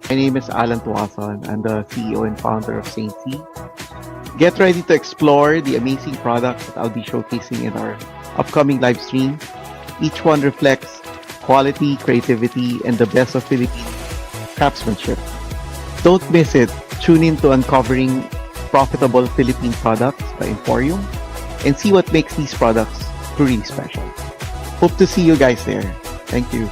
My name is Alan Tuason. I'm the CEO and founder of Saint C. Get ready to explore the amazing products that I'll be showcasing in our upcoming live stream. Each one reflects quality, creativity, and the best of Philippine craftsmanship. Don't miss it. Tune in to uncovering profitable Philippine products by Emporium and see what makes these products truly special. Hope to see you guys there. Thank you.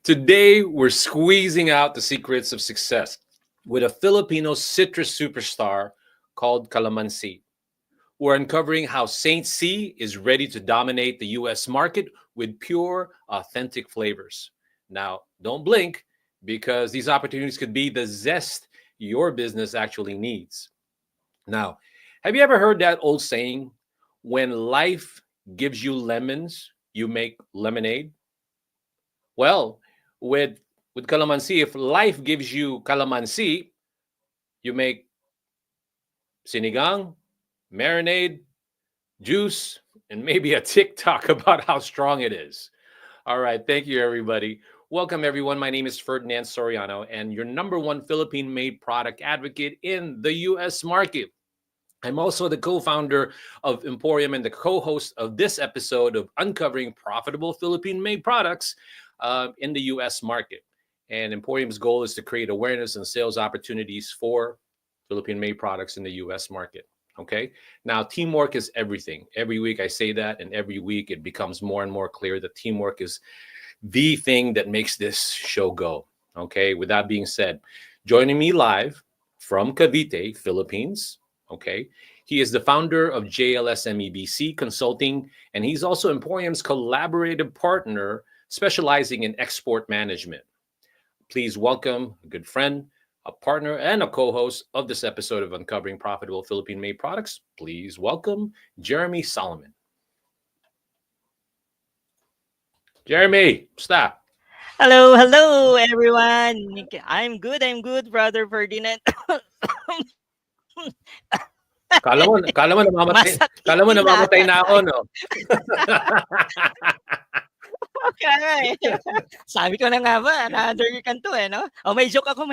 Today, we're squeezing out the secrets of success with a Filipino citrus superstar called Calamansi. We're uncovering how Saint C is ready to dominate the US market with pure, authentic flavors. Now, don't blink because these opportunities could be the zest your business actually needs. Now, have you ever heard that old saying, when life gives you lemons, you make lemonade? Well, with calamansi, if life gives you calamansi, you make sinigang, marinade, juice, and maybe a TikTok about how strong it is. All right, thank you, everybody. Welcome, everyone. My name is Ferdinand Soriano, and your number one Philippine-made product advocate in the U.S. market. I'm also the co-founder of Emporium and the co-host of this episode of Uncovering Profitable Philippine-Made Products in the U.S. market. And Emporium's goal is to create awareness and sales opportunities for Philippine-made products in the U.S. market. Okay. Now, teamwork is everything. Every week I say that, and every week it becomes more and more clear that teamwork is the thing that makes this show go. Okay. With that being said, joining me live from Cavite, Philippines. Okay. He is the founder of JLSMEBC Consulting, and he's also Emporium's collaborative partner specializing in export management. Please welcome a good friend, a partner, and a co-host of this episode of Uncovering Profitable Philippine-Made Products. Please welcome Jeremy Solomon. Jeremy, stop. Hello, everyone. I'm good, brother Ferdinand. Kala mo Masakit namamatay na na ako, no? Okay. Sabi ko na nga ba, na-under kanto no? Oh, may joke ako.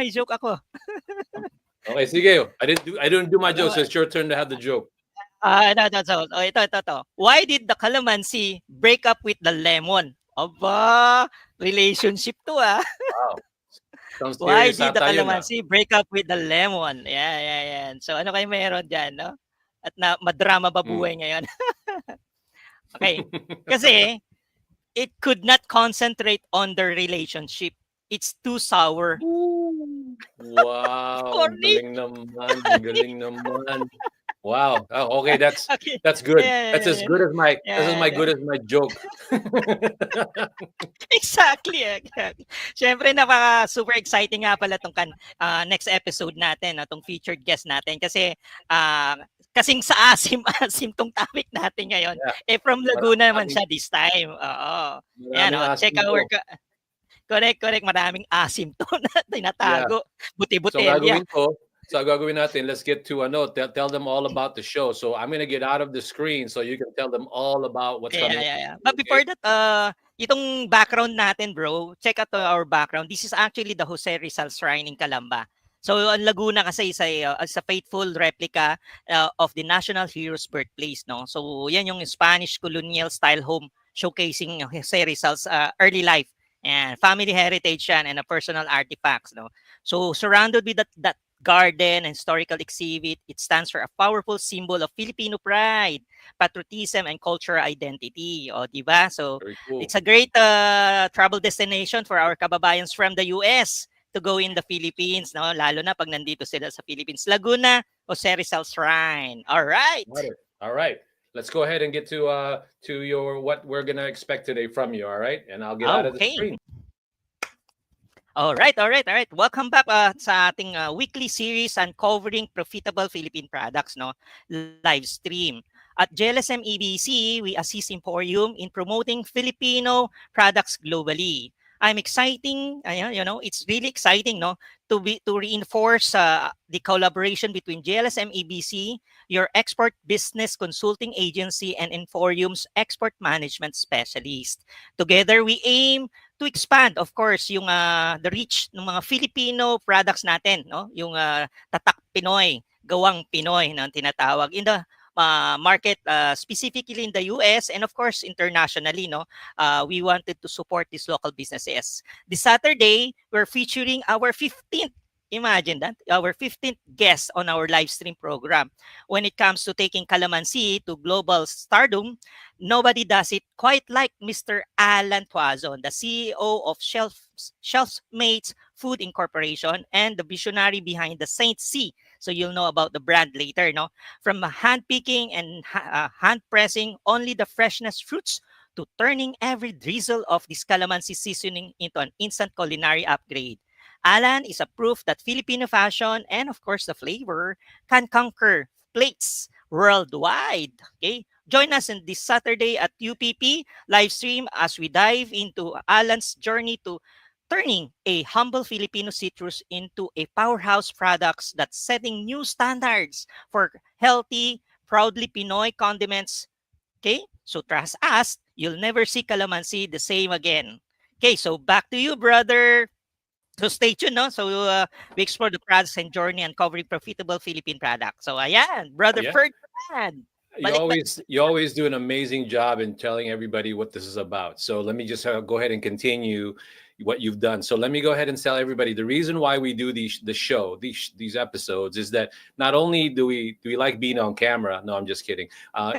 Okay, sige. I didn't do my joke, so it's your turn to have the joke. No, that's all. Oh, ito. Why did the calamansi break up with the lemon? Aba, relationship to Wow. Sounds Why serious did the ata yun, calamansi break up with the lemon? Yeah. So ano kayo meron dyan, no? at na madrama ba Mm. buhay ngayon. Okay. Kasi it could not concentrate on their relationship. It's too sour. Ooh. Wow, ang Corny. galing naman, ang galing naman. Wow. Oh, okay, Okay. that's good. Yeah, That's yeah, as yeah. good as Yeah, yeah. good as my joke. Exactly, exactly. Siyempre napaka super exciting nga pala tong next episode natin, no, tong featured guest natin kasi ah, kasing sa asim-asim tong topic natin ngayon. Yeah, Eh from Laguna naman maraming siya this time. Oo. Yan, maraming oh, check asim 'to. our correct, correct. Maraming asim to na Yeah. tinatago. So ang Buti-botelya. gagawin ko, natin, let's get to tell them all about the show. So I'm gonna get out of the screen so you can tell them all about what's Yeah, coming yeah, up. yeah. But Okay? before that, itong background natin, bro, check out our background. This is actually the Jose Rizal Shrine in Calamba. So, ang Laguna kasi is a faithful replica of the national hero's birthplace, no? So, yan yung Spanish colonial style home showcasing Jose Rizal's early life and family heritage yan and personal artifacts, no? So, surrounded with that garden and historical exhibit, it stands for a powerful symbol of Filipino pride, patriotism, and cultural identity. O, di ba? So, Very cool. it's a great travel destination for our kababayans from the US to go in the Philippines, no? Lalo na pag nandito sila sa Philippines. Laguna, Jose Rizal Shrine. All right. Got it. All right. Let's go ahead and get to your what we're gonna expect today from you. All right, and I'll get out of the Okay. screen. All right, all right, all right. Welcome back sa ating weekly series uncovering profitable Philippine products, no? Live stream. At JLSM EBC, we assist Emporium in promoting Filipino products globally. I'm exciting, it's really exciting, no, to reinforce the collaboration between JLSM EBC, your export business consulting agency, and Emporium's export management specialist. Together, we aim to expand, of course, yung the reach ng mga Filipino products natin, no? Yung tatak Pinoy, gawang Pinoy na tinatawag in the market, specifically in the US and of course internationally, no? We wanted to support these local businesses. This Saturday, we're featuring our 15th, imagine that, our 15th guest on our live stream program. When it comes to taking Calamansi to global stardom, nobody does it quite like Mr. Alan Tuazon, the CEO of Shelfmates Food Incorporation and the visionary behind the Saint C. So you'll know about the brand later, no? From hand picking and hand pressing only the freshness fruits to turning every drizzle of this calamansi seasoning into an instant culinary upgrade. Alan is a proof that Filipino fashion and of course the flavor can conquer plates worldwide. Okay? Join us on this Saturday at UPP live stream as we dive into Alan's journey to turning a humble Filipino citrus into a powerhouse products that's setting new standards for healthy, proudly Pinoy condiments. Okay? So trust us, you'll never see calamansi the same again. Okay, so back to you, brother. So stay tuned, no? So we explore the products and journey uncovering profitable Philippine products. So ayan, brother Yeah. Ferdinand. Balik ba? You always do an amazing job in telling everybody what this is about. So let me just go ahead and continue what you've done. So let me go ahead and tell everybody the reason why we do these episodes is that not only do we like being on camera. No, I'm just kidding.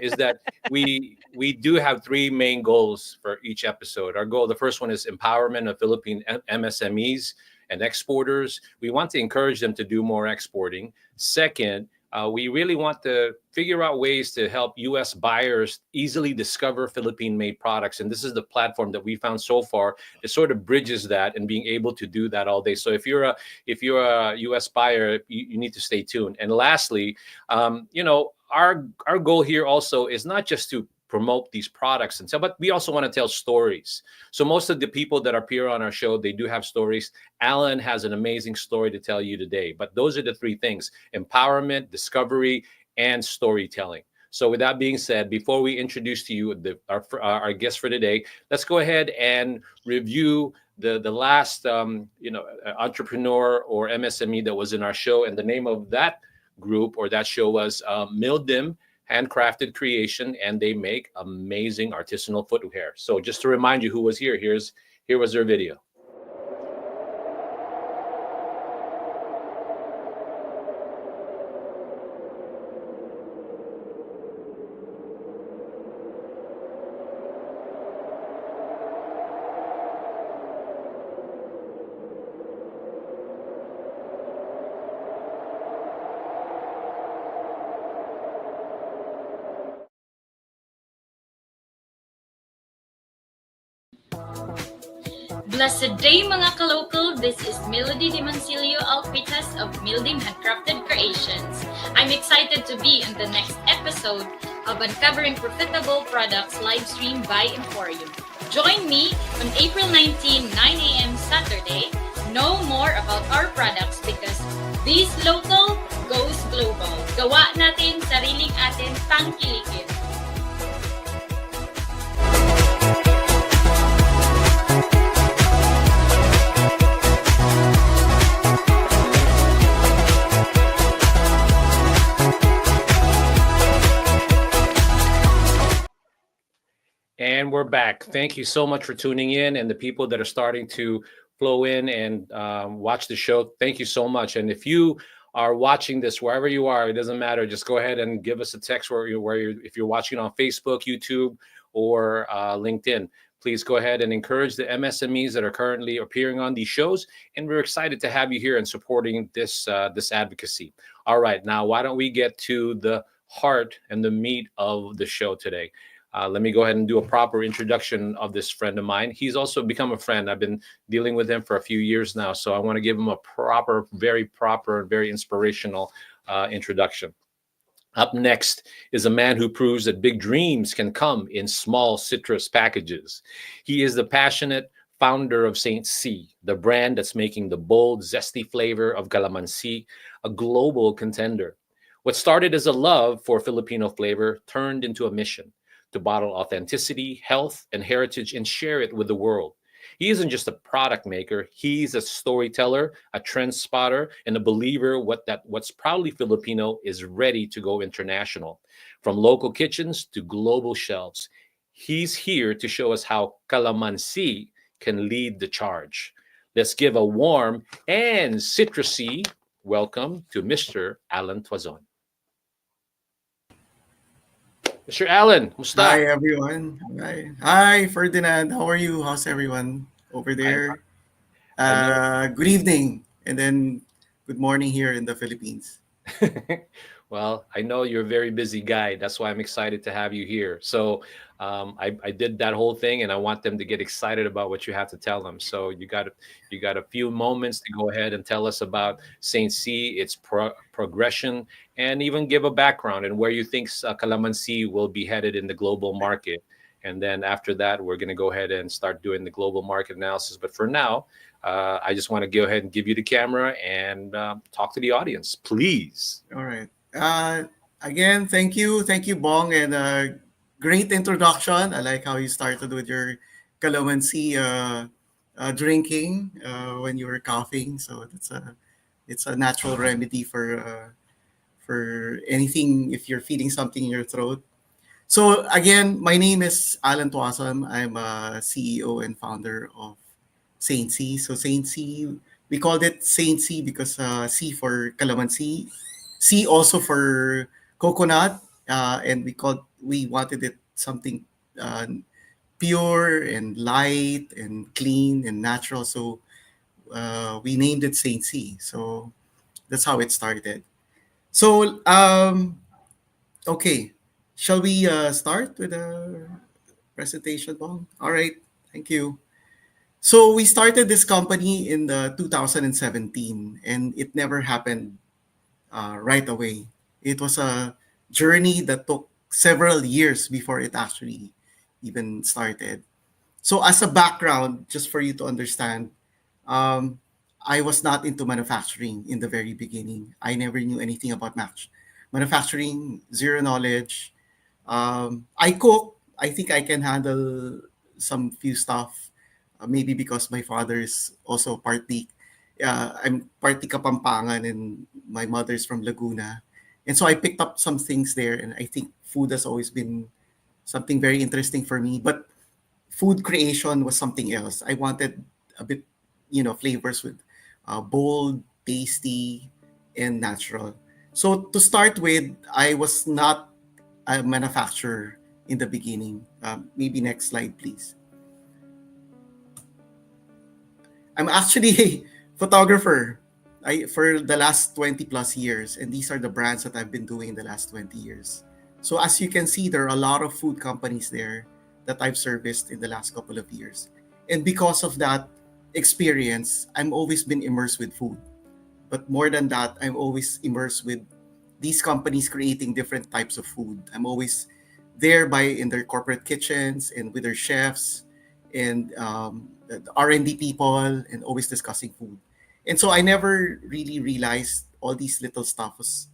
Is that we do have three main goals for each episode. Our goal, the first one is empowerment of Philippine MSMEs and exporters. We want to encourage them to do more exporting. Second, we really want to figure out ways to help U.S. buyers easily discover Philippine-made products, and this is the platform that we found so far. It sort of bridges that and being able to do that all day. So if you're a U.S. buyer, you need to stay tuned. And lastly, our goal here also is not just to promote these products and so, but we also want to tell stories. So most of the people that appear on our show, they do have stories. Alan has an amazing story to tell you today. But those are the three things: empowerment, discovery, and storytelling. So with that being said, before we introduce to you our guest for today, let's go ahead and review the last entrepreneur or MSME that was in our show. And the name of that group or that show was Mildim Handcrafted Creation, and they make amazing artisanal footwear. So just to remind you who was here, here was their video. Blessed day mga ka-local, this is Melody Di Mancilio Alpitas of Mildim Handcrafted Creations. I'm excited to be in the next episode of Uncovering Profitable Products Livestream by Emporium. Join me on April 19, 9 a.m. Saturday. Know more about our products because this local goes global. Gawa natin, sariling atin, tangkilikin. And we're back. Thank you so much for tuning in, and the people that are starting to flow in and watch the show. Thank you so much. And if you are watching this wherever you are, it doesn't matter. Just go ahead and give us a text if you're watching on Facebook, YouTube, or LinkedIn. Please go ahead and encourage the MSMEs that are currently appearing on these shows. And we're excited to have you here and supporting this advocacy. All right, now why don't we get to the heart and the meat of the show today? Let me go ahead and do a proper introduction of this friend of mine. He's also become a friend. I've been dealing with him for a few years now, so I want to give him a very proper, very inspirational introduction. Up next is a man who proves that big dreams can come in small citrus packages. He is the passionate founder of Saint C, the brand that's making the bold, zesty flavor of calamansi a global contender. What started as a love for Filipino flavor turned into a mission to bottle authenticity, health, and heritage and share it with the world. He isn't just a product maker, he's a storyteller, a trend spotter, and a believer what's proudly Filipino is ready to go international. From local kitchens to global shelves, he's here to show us how calamansi can lead the charge. Let's give a warm and citrusy welcome to Mr. Alan Tuazon. Mr. Alan, musta? Hi everyone. Hi Ferdinand. How are you? How's everyone over there? Good evening, and then good morning here in the Philippines. Well, I know you're a very busy guy. That's why I'm excited to have you here. So I did that whole thing, and I want them to get excited about what you have to tell them. So you got a few moments to go ahead and tell us about Saint C, its progression, and even give a background and where you think Calamansi will be headed in the global market. And then after that, we're going to go ahead and start doing the global market analysis. But for now, I just want to go ahead and give you the camera and talk to the audience, please. All right. Again, thank you, Bong, and great introduction. I like how you started with your calamansi drinking when you were coughing. So it's a natural remedy for anything if you're feeling something in your throat. So again, my name is Alan Tuazon. I'm a CEO and founder of Saint C. So Saint C, we called it Saint C because C for calamansi, C also for coconut, and we wanted it something pure and light and clean and natural. So we named it Saint C. So that's how it started. So okay, shall we start with the presentation, Bong? All right, thank you. So we started this company in the 2017, and it never happened right away. It was a journey that took several years before it actually even started. So as a background, just for you to understand, I was not into manufacturing in the very beginning. I never knew anything about manufacturing, zero knowledge. I cook. I think I can handle some few stuff. Maybe because my father is also partly, I'm partly Kapampangan and my mother's from Laguna. And so I picked up some things there, and I think food has always been something very interesting for me. But food creation was something else. I wanted a bit, flavors with bold, tasty, and natural. So to start with, I was not a manufacturer in the beginning. Maybe next slide, please. I'm actually a photographer for the last 20 plus years, and these are the brands that I've been doing in the last 20 years. So as you can see, there are a lot of food companies there that I've serviced in the last couple of years. And because of that, experience, I'm always been immersed with food. But more than that, I'm always immersed with these companies creating different types of food. I'm always there by in their corporate kitchens and with their chefs and the R&D people and always discussing food. And so I never really realized all these little stuff was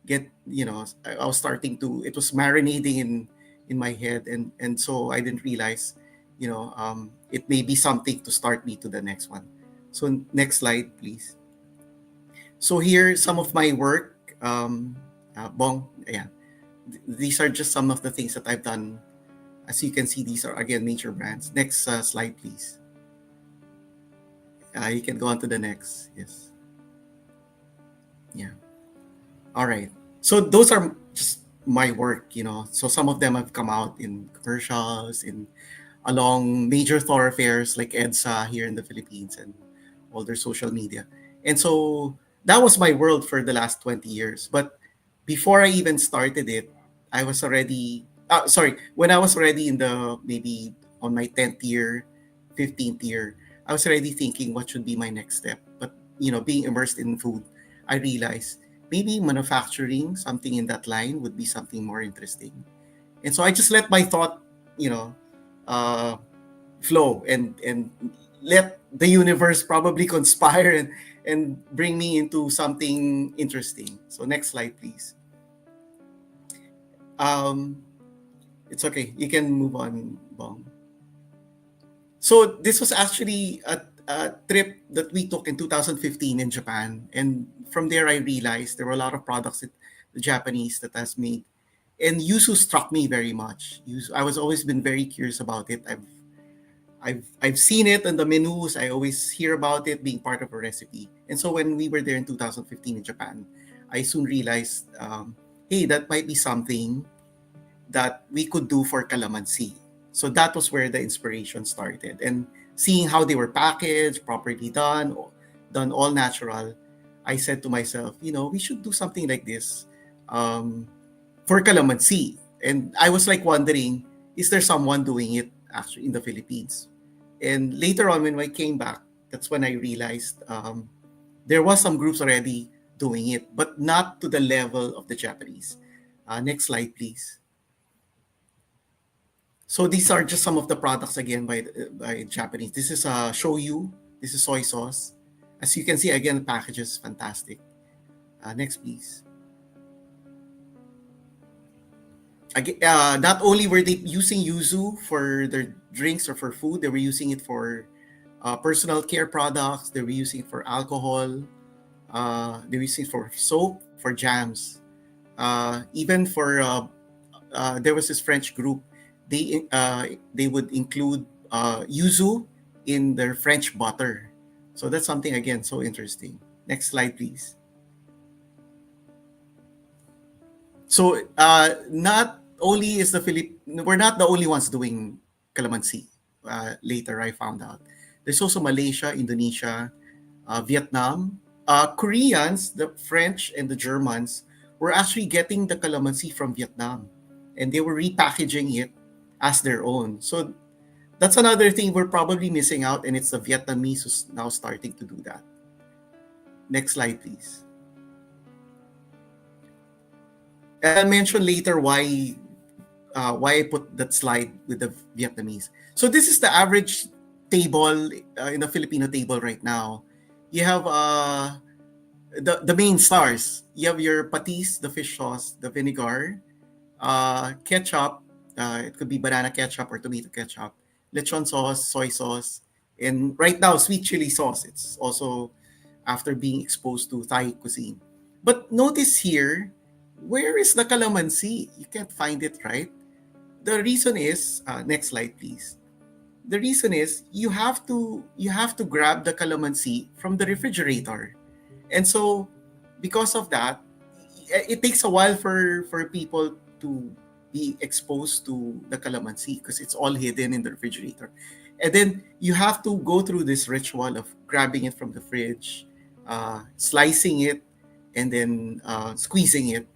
I was starting to, it was marinating in my head, and so I didn't realize, it may be something to start me to the next one. So next slide, please. So here, some of my work, Bong, yeah, these are just some of the things that I've done. As you can see, these are again major brands. Next slide, please. You can go on to the next. Yes. Yeah. All right. So those are just my work, So some of them have come out in commercials, along major thoroughfares like EDSA here in the Philippines and all their social media. And so that was my world for the last 20 years. But before I even started it, I was already, when I was already in maybe on my 10th year, 15th year, I was already thinking what should be my next step. But, being immersed in food, I realized maybe manufacturing, something in that line would be something more interesting. And so I just let my thought, flow and let the universe probably conspire and bring me into something interesting. So next slide, please. It's okay. You can move on, Bong. So this was actually a trip that we took in 2015 in Japan. And from there, I realized there were a lot of products that the Japanese that has made. And yuzu struck me very much. I was always been very curious about it. I've seen it on the menus. I always hear about it being part of a recipe. And so when we were there in 2015 in Japan, I soon realized, hey, that might be something that we could do for calamansi. So that was where the inspiration started. And seeing how they were packaged, properly done all natural, I said to myself, we should do something like this for calamansi. And I was like wondering, is there someone doing it actually in the Philippines? And later on, when I came back, that's when I realized there was some groups already doing it, but not to the level of the Japanese. Next slide, please. So these are just some of the products again by Japanese. This is shoyu. This is soy sauce. As you can see, again, the package is fantastic. Next, please. Again, not only were they using yuzu for their drinks or for food, they were using it for personal care products. They were using it for alcohol. They were using it for soap, for jams. Even for there was this French group. They would include yuzu in their French butter. So that's something again so interesting. Next slide, please. So not only is we're not the only ones doing calamansi. Later I found out there's also Malaysia, Indonesia, Vietnam, Koreans, the French and the Germans were actually getting the calamansi from Vietnam, and they were repackaging it as their own. So that's another thing we're probably missing out, and it's the Vietnamese who's now starting to do that. Next slide, please. And I'll mention later why I put that slide with the Vietnamese. So this is the average table in the Filipino table right now. You have the main stars. You have your patis, the fish sauce, the vinegar, ketchup. It could be banana ketchup or tomato ketchup, lechon sauce, soy sauce, and right now sweet chili sauce. It's also after being exposed to Thai cuisine. But notice here, where is the calamansi? You can't find it, right? The reason is, next slide, please. The reason is you have to grab the calamansi from the refrigerator, and so because of that, it takes a while for people to be exposed to the calamansi because it's all hidden in the refrigerator, and then you have to go through this ritual of grabbing it from the fridge, slicing it, and then squeezing it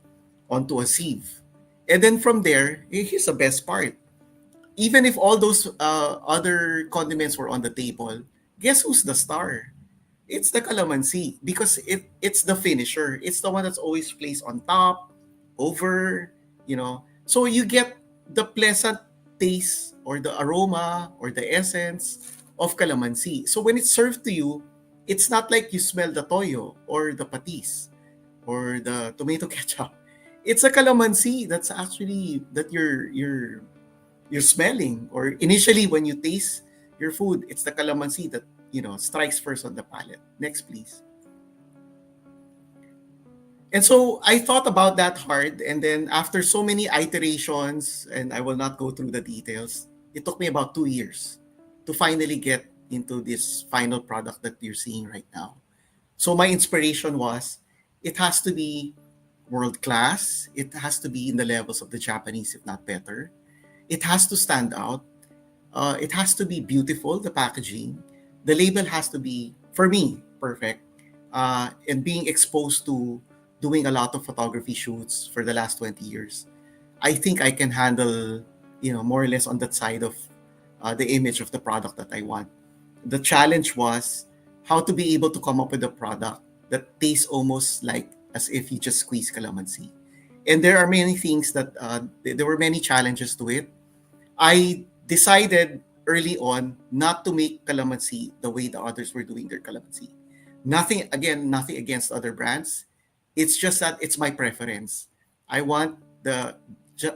onto a sieve. And then from there, here's the best part. Even if all those other condiments were on the table, guess who's the star? It's the calamansi because it's the finisher. It's the one that's always placed on top, over, So you get the pleasant taste or the aroma or the essence of calamansi. So when it's served to you, it's not like you smell the toyo or the patis or the tomato ketchup. It's a calamansi that's actually that you're smelling, or initially when you taste your food, it's the calamansi that strikes first on the palate. Next, please. And so I thought about that hard, and then after so many iterations, and I will not go through the details, it took me about 2 years to finally get into this final product that you're seeing right now. So my inspiration was, it has to be world class. It has to be in the levels of the Japanese, if not better. It has to stand out. It has to be beautiful, the packaging. The label has to be, for me, perfect. And being exposed to doing a lot of photography shoots for the last 20 years, I think I can handle, more or less on that side of the image of the product that I want. The challenge was how to be able to come up with a product that tastes almost like as if you just squeeze calamansi. And there are many things that, there were many challenges to it. I decided early on not to make calamansi the way the others were doing their calamansi. Nothing against other brands. It's just that it's my preference. I want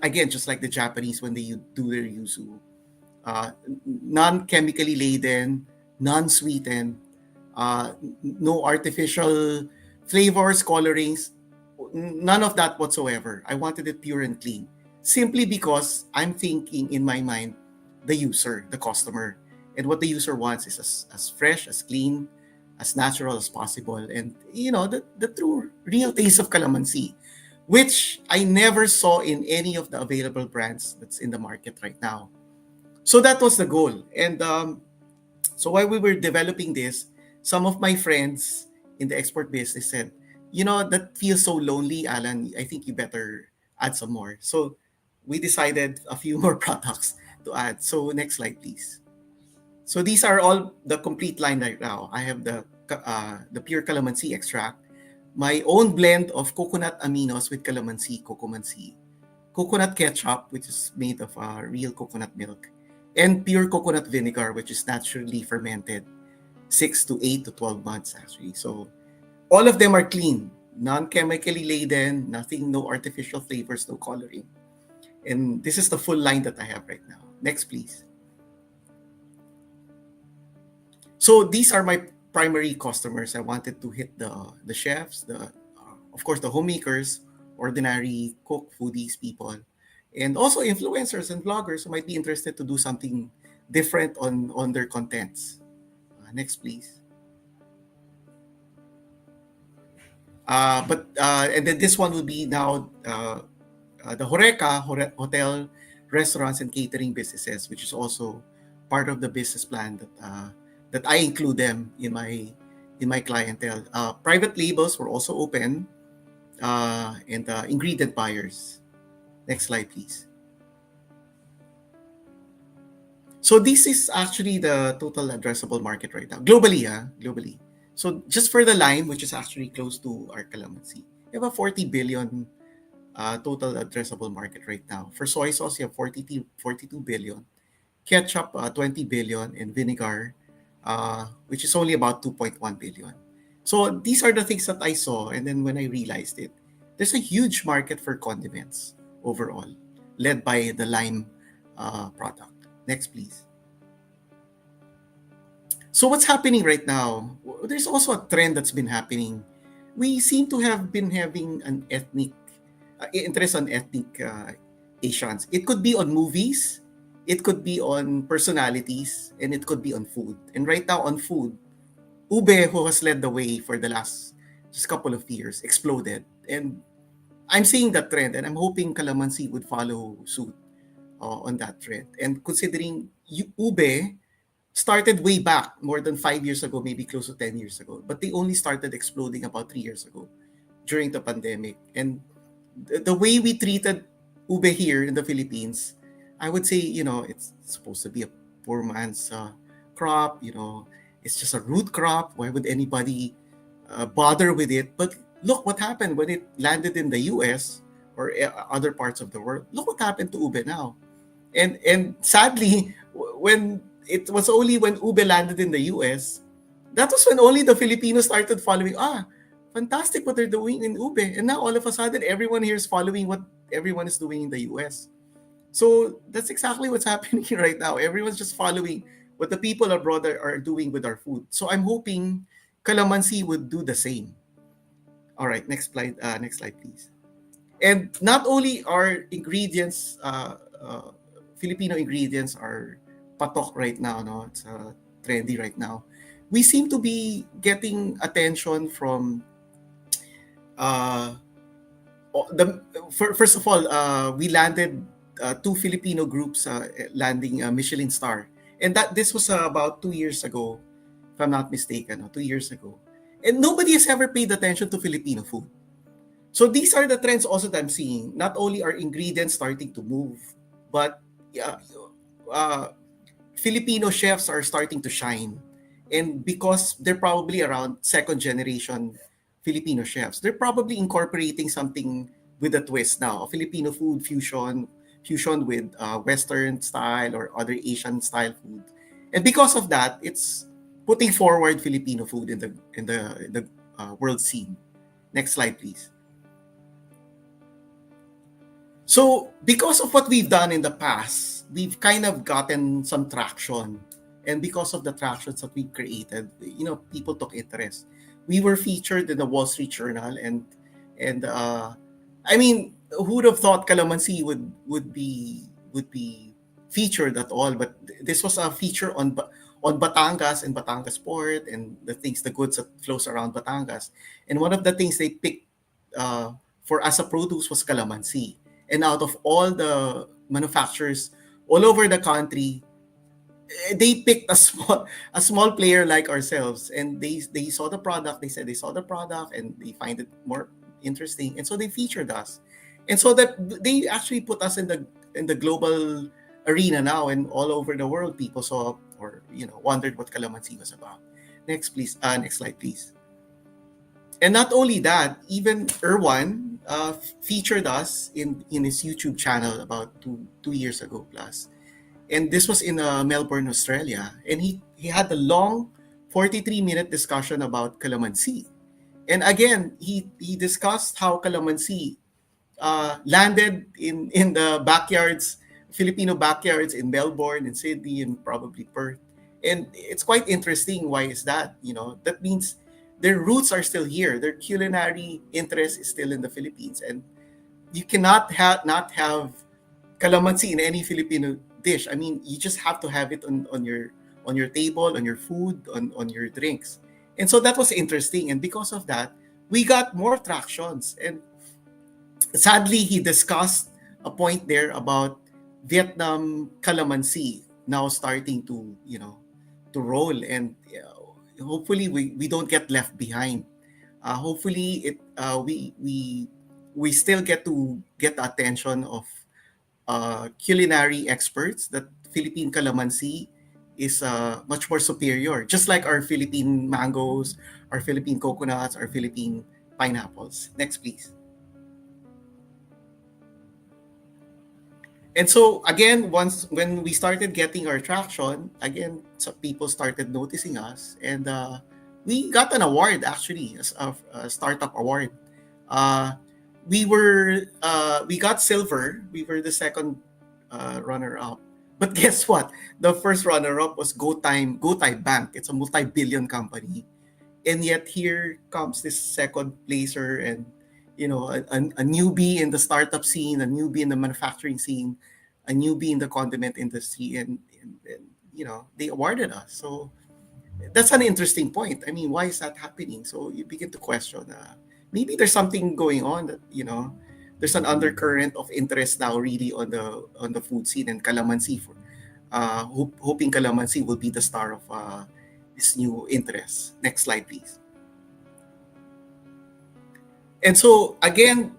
again, just like the Japanese when they do their yuzu, non-chemically laden, non-sweetened, no artificial flavors, colorings, none of that whatsoever. I wanted it pure and clean, simply because I'm thinking in my mind the user, the customer, and what the user wants is as fresh, as clean, as natural as possible, and the true real taste of calamansi, which I never saw in any of the available brands that's in the market right now. So that was the goal. And so while we were developing this, some of my friends in the export business said, that feels so lonely, Alan. I think you better add some more. So we decided a few more products to add. So next slide, please. So these are all the complete line right now. I have the pure calamansi extract, my own blend of coconut aminos with calamansi, coconut ketchup, which is made of real coconut milk, and pure coconut vinegar, which is naturally fermented 6 to 8 to 12 months actually. So all of them are clean, non-chemically laden, nothing, no artificial flavors, no coloring. And this is the full line that I have right now. Next, please. So these are my primary customers. I wanted to hit the chefs, of course the homemakers, ordinary cook, foodies people, and also influencers and bloggers who might be interested to do something different on their contents. Next, please. And then this one will be now the hotel, restaurants, and catering businesses, which is also part of the business plan that I include them in my clientele. Private labels were also open, and ingredient buyers. Next slide, please. So this is actually the total addressable market right now, globally. So just for the lime, which is actually close to our calamansi, you have a 40 billion total addressable market right now. For soy sauce, you have 42 billion. Ketchup, 20 billion, and vinegar, which is only about 2.1 billion. So these are the things that I saw, and then when I realized it, there's a huge market for condiments overall, led by the lime product. Next, please. So what's happening right now? There's also a trend that's been happening. We seem to have been having an ethnic interest on ethnic Asians. It could be on movies, it could be on personalities, and it could be on food. And right now on food, ube, who has led the way for the last just couple of years, exploded. And I'm seeing that trend, and I'm hoping calamansi would follow suit on that trend. And considering ube started way back, more than 5 years ago, maybe close to 10 years ago, but they only started exploding about 3 years ago during the pandemic. And the way we treated ube here in the Philippines, I would say, it's supposed to be a poor man's crop, it's just a root crop. Why would anybody bother with it? But look what happened when it landed in the US or other parts of the world. Look what happened to ube now. And sadly, when it was only when ube landed in the US, that was when only the Filipinos started following. Fantastic what they're doing in ube. And now all of a sudden, everyone here is following what everyone is doing in the US. So that's exactly what's happening right now. Everyone's just following what the people abroad are doing with our food. So I'm hoping Calamansi would do the same. All right, next slide. Next slide, please. And not only are ingredients, Filipino ingredients are patok right now. No, it's trendy right now. We seem to be getting attention from first of all, we landed two Filipino groups landing a Michelin star, and this was about 2 years ago, if I'm not mistaken, 2 years ago, and nobody has ever paid attention to Filipino food. So these are the trends also that I'm seeing. Not only are ingredients starting to move, but Filipino chefs are starting to shine, and because they're probably around second generation Filipino chefs, they're probably incorporating something with a twist now, a Filipino food fusion with Western style or other Asian style food, and because of that, it's putting forward Filipino food in the world scene. Next slide, please. So because of what we've done in the past, we've kind of gotten some traction, and because of the tractions that we created, people took interest. We were featured in the Wall Street Journal, and I mean, who would have thought Calamansi would be featured at all? But this was a feature on Batangas and Batangas port and the goods that flows around Batangas. And one of the things they picked for as a produce was Calamansi. And out of all the manufacturers all over the country, they picked a small player like ourselves, and they saw the product. They said they saw the product and they find it more interesting, and so they featured us, and so that they actually put us in the global arena now, and all over the world people saw or wondered what Calamansi was about. Next, please. Next slide, please. And not only that, even Erwan featured us in his YouTube channel about two years ago plus. And this was in Melbourne, Australia. And he had a long 43-minute discussion about Calamansi. And again, he discussed how Calamansi landed in the backyards, Filipino backyards in Melbourne, in Sydney, and probably Perth. And it's quite interesting. Why is that? That means their roots are still here. Their culinary interest is still in the Philippines. And you cannot not have Calamansi in any Filipino dish. I mean, you just have to have it on your table, on your food, on your drinks. And so that was interesting. And because of that, we got more tractions. And sadly, he discussed a point there about Vietnam Calamansi now starting to roll, and hopefully we don't get left behind. Hopefully we still get the attention of culinary experts that Philippine Calamansi is much more superior, just like our Philippine mangoes, our Philippine coconuts, our Philippine pineapples. Next, please. And so again, when we started getting our traction, again, some people started noticing us, and we got an award, actually, a startup award. We got silver. We were the second runner-up. But guess what? The first runner-up was GoTai Bank. It's a multi-billion company, and yet here comes this second placer, and a newbie in the startup scene, a newbie in the manufacturing scene, a newbie in the condiment industry, and they awarded us. So that's an interesting point. I mean, why is that happening? So you begin to question. Maybe there's something going on that there's an undercurrent of interest now, really, on the food scene, and Calamansi hoping Calamansi will be the star of this new interest. Next slide, please. And so again,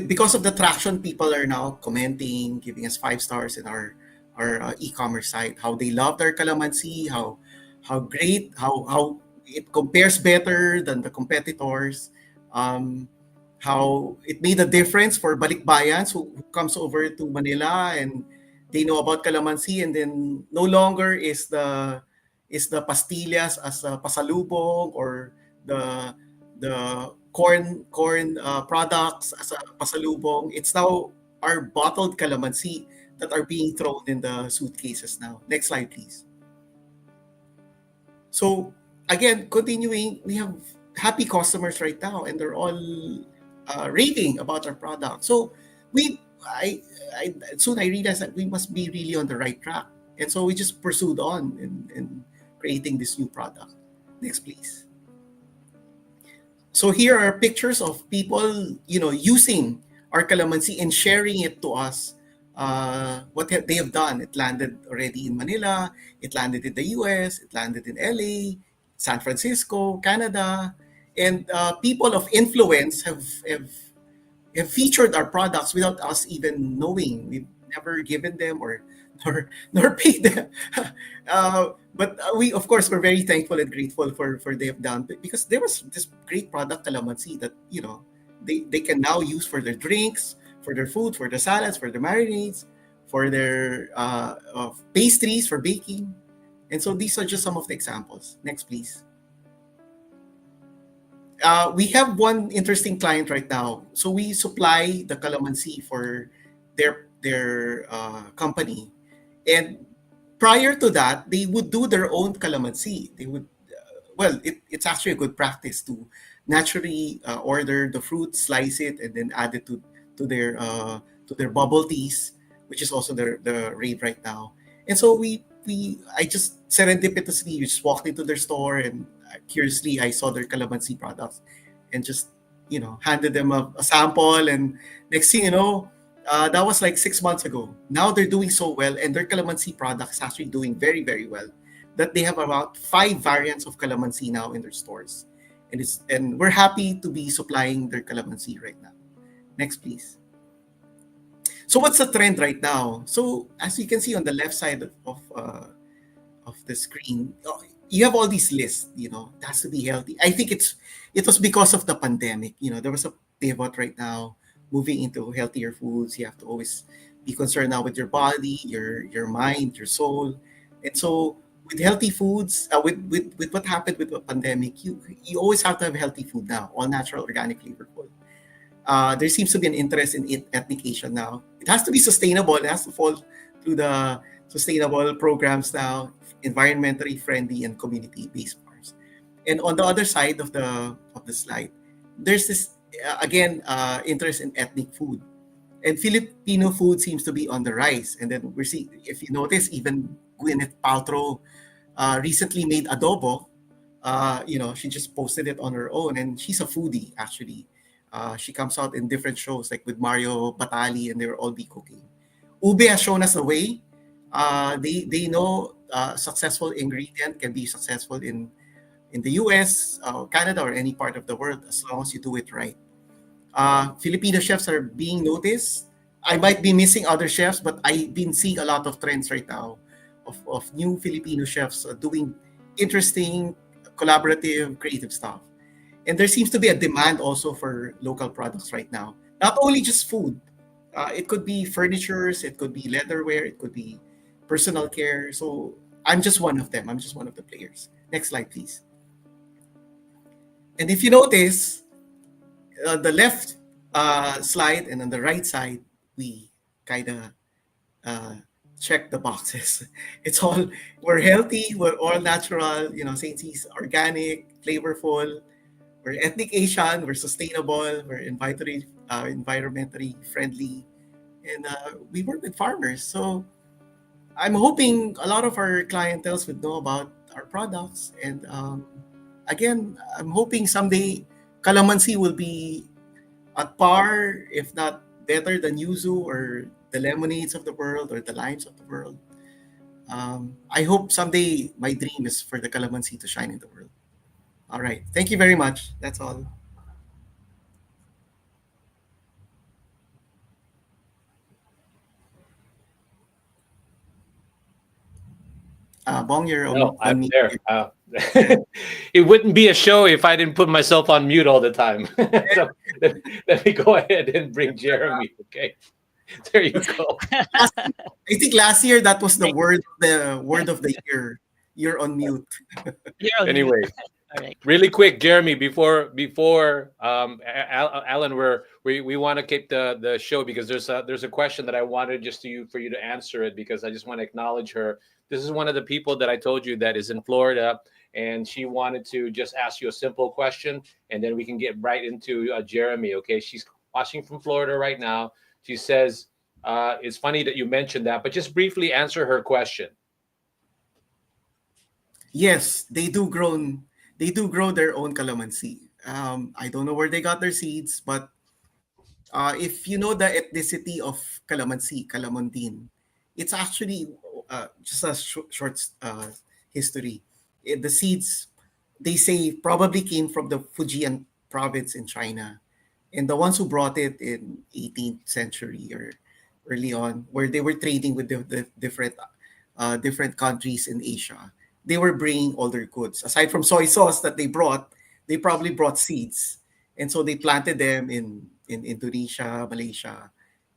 because of the traction, people are now commenting, giving us 5 stars in our e-commerce site, how they loved our Calamansi, how how great, how it compares better than the competitors, um, how it made a difference for balikbayans who comes over to Manila and they know about calamansi, and then no longer is the pastillas as a pasalubong, or the corn products as a pasalubong. It's now our bottled calamansi that are being thrown in the suitcases now. Next slide, please. So again, continuing, we have happy customers right now, and they're all raving about our product. So we, I soon I realized that we must be really on the right track, and so we just pursued on in creating this new product. Next, please. So here are pictures of people, using our calamansi and sharing it to us. They have done. It landed already in Manila. It landed in the U.S. It landed in L.A., San Francisco, Canada, and people of influence have featured our products without us even knowing. We've never given them or nor paid them. But we, of course, we're very thankful and grateful for they have done, because there was this great product calamansi that they can now use for their drinks, for their food, for their salads, for their marinades, for their pastries, for baking. And so these are just some of the examples. Next, please. We have one interesting client right now. So we supply the calamansi for their company, and prior to that, they would do their own calamansi. They would, it's actually a good practice to naturally order the fruit, slice it, and then add it to their bubble teas, which is also the rave right now. And so I just serendipitously just walked into their store, and curiously I saw their calamansi products, and just handed them a sample. And next thing you know, that was like 6 months ago. Now they're doing so well, and their calamansi products actually doing very, very well, that they have about 5 variants of calamansi now in their stores, and we're happy to be supplying their calamansi right now. Next, please. So what's the trend right now? So as you can see on the left side of the screen, you have all these lists. It has to be healthy. I think it was because of the pandemic. There was a pivot right now, moving into healthier foods. You have to always be concerned now with your body, your mind, your soul. And so with healthy foods, with what happened with the pandemic, you always have to have healthy food now, all natural, organic, flavorful. There seems to be an interest in ethnic Asian now. It has to be sustainable. It has to fall through the sustainable programs now, environmentally friendly and community-based farms. And on the other side of the slide, there's this interest in ethnic food, and Filipino food seems to be on the rise. And then we're seeing, if you notice, even Gwyneth Paltrow recently made adobo. She just posted it on her own, and she's a foodie actually. She comes out in different shows like with Mario Batali, and they'll all be cooking. Ube has shown us the way. They know successful ingredient can be successful in the US, Canada, or any part of the world, as long as you do it right. Filipino chefs are being noticed. I might be missing other chefs, but I've been seeing a lot of trends right now of new Filipino chefs doing interesting, collaborative, creative stuff. And there seems to be a demand also for local products right now. Not only just food. It could be furnitures, it could be leatherware, it could be personal care. So I'm just one of them. I'm just one of the players. Next slide, please. And if you notice, the left slide and on the right side, we kind of check the boxes. We're healthy, we're all natural, Saint C's organic, flavorful, we're ethnic Asian, we're sustainable, we're environmentally friendly, and we work with farmers. So I'm hoping a lot of our clientele would know about our products. And again, I'm hoping someday calamansi will be at par, if not better than yuzu or the lemonades of the world or the limes of the world. I hope someday my dream is for the calamansi to shine in the world. All right. Thank you very much. That's all. Bong, you're No, on I'm mute. there. It wouldn't be a show if I didn't put myself on mute all the time. So let me go ahead and bring Jeremy. Okay, there you go. Last, I think last year that was Thank the word of the year. You're on mute. You're on mute. Anyway, All right. really quick, Jeremy, before Alan, we want to keep the show because there's a question that I wanted just to you for you to answer it because I just want to acknowledge her. This is one of the people that I told you that is in Florida, and she wanted to just ask you a simple question, and then we can get right into Jeremy. Okay, she's watching from Florida right now. She says it's funny that you mentioned that, but just briefly answer her question. Yes, they do grow their own calamansi. I don't know where they got their seeds, but if you know the ethnicity of calamansi, calamondin, it's actually just a short history. The seeds, they say, probably came from the Fujian province in China. And the ones who brought it in 18th century or early on, where they were trading with the different countries in Asia, they were bringing all their goods. Aside from soy sauce that they brought, they probably brought seeds, and so they planted them in Indonesia, Malaysia,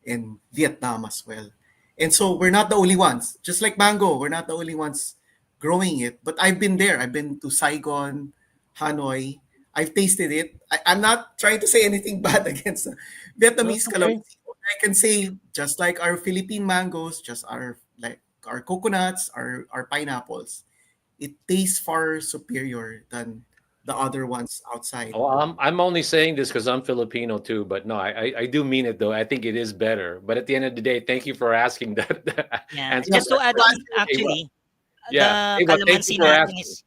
and Vietnam as well. And so we're not the only ones. Just like mango, we're not the only ones growing it. But I've been there. I've been to Saigon, Hanoi. I've tasted it. I'm not trying to say anything bad against the Vietnamese Okay. calamansi. I can say just like our Philippine mangoes, just our coconuts, our pineapples, it tastes far superior than the other ones outside. Oh, I'm only saying this because I'm Filipino too, but no, I do mean it though. I think it is better. But at the end of the day, thank you for asking that Yeah. answer. Yeah, Just to That add question. on, Ava. actually, Yeah, the Ava, thank you calamansi for natin asking. is,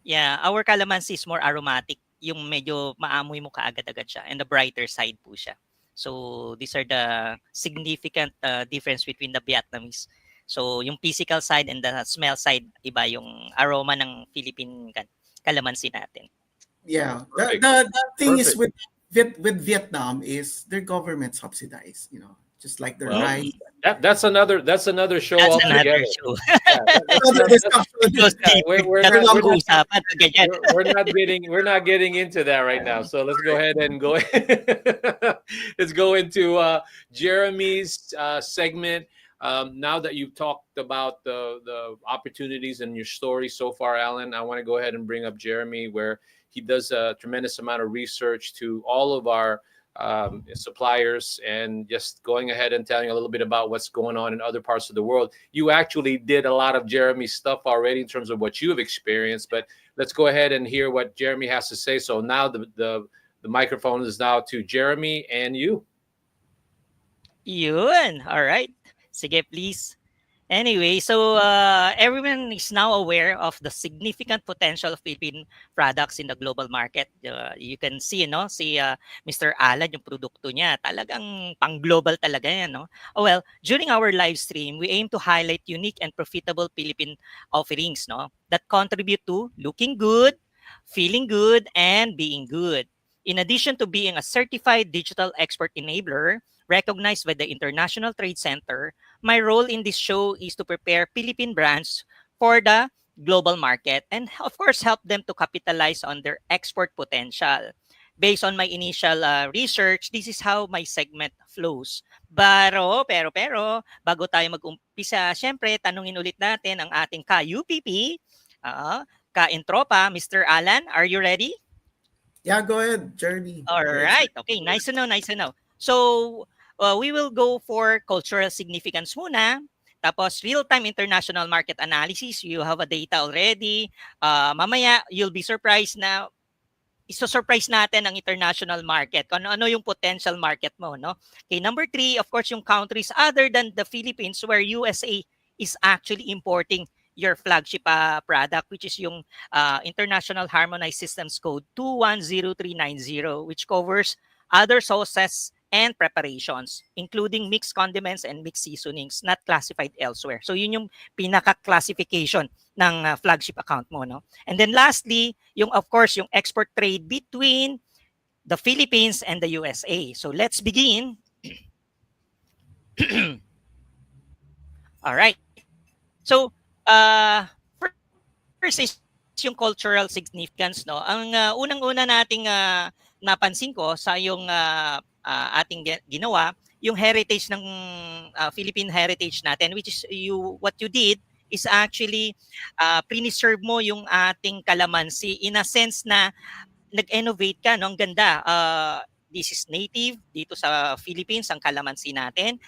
yeah, our calamansi is more aromatic. Yung medyo maamoy mo kaagad-agad siya. And the brighter side po siya. So, these are the significant difference between the Vietnamese. So, yung physical side and the smell side, iba yung aroma ng Philippine calamansi natin. yeah. Perfect. The thing is Perfect. with Vietnam is their government subsidized, just like their Well, rice. that's another show That's another altogether. show. Yeah, that's Another another. That's, Goes discussion. yeah, deeper. we're That's not ang we're not pag-uusapan pag ganyan. we're not getting into that right now. So let's go ahead and go. Let's go into Jeremy's segment. Now that you've talked about the opportunities and your story so far, Alan, I want to go ahead and bring up Jeremy, where he does a tremendous amount of research to all of our suppliers and just going ahead and telling a little bit about what's going on in other parts of the world. You actually did a lot of Jeremy's stuff already in terms of what you have experienced, but let's go ahead and hear what Jeremy has to say. So now the microphone is now to Jeremy and you. Yun. All right. Sige, please. Anyway, so everyone is now aware of the significant potential of Philippine products in the global market. You can see, no, si Mr. Alan, yung produkto niya, talagang pang-global talaga yan, no? Oh, well, during our live stream, we aim to highlight unique and profitable Philippine offerings, no, that contribute to looking good, feeling good, and being good. In addition to being a certified digital expert enabler recognized by the International Trade Center, my role in this show is to prepare Philippine brands for the global market and, of course, help them to capitalize on their export potential. Based on my initial research, this is how my segment flows. Bago tayo mag-umpisa, syempre, tanungin ulit natin ang ating ka-UPP, ka-intropa, Mr. Alan. Are you ready? Yeah, go ahead, Jeremy. All We're right. excited. Okay, nice to know, nice to know. So, we will go for cultural significance muna. Tapos, real-time international market analysis. You have a data already. Mamaya, you'll be surprised na iso-surprise natin ang international market. Kung ano yung potential market mo, no? Okay, number 3, of course, yung countries other than the Philippines where USA is actually importing your flagship product, which is yung International Harmonized Systems Code 210390, which covers other sauces and preparations, including mixed condiments and mixed seasonings not classified elsewhere. So yun yung pinaka-classification ng flagship account mo, no? And then lastly, yung of course yung export trade between the Philippines and the USA. So let's begin. All right. So, first is yung cultural significance, no. Ang unang-una nating napansin ko sa yung ating ginawa, yung heritage ng Philippine heritage natin, which is what you did is actually preserve mo yung ating calamansi in a sense na nag-innovate ka, no? Ang ganda. This is native dito sa Philippines, ang calamansi natin.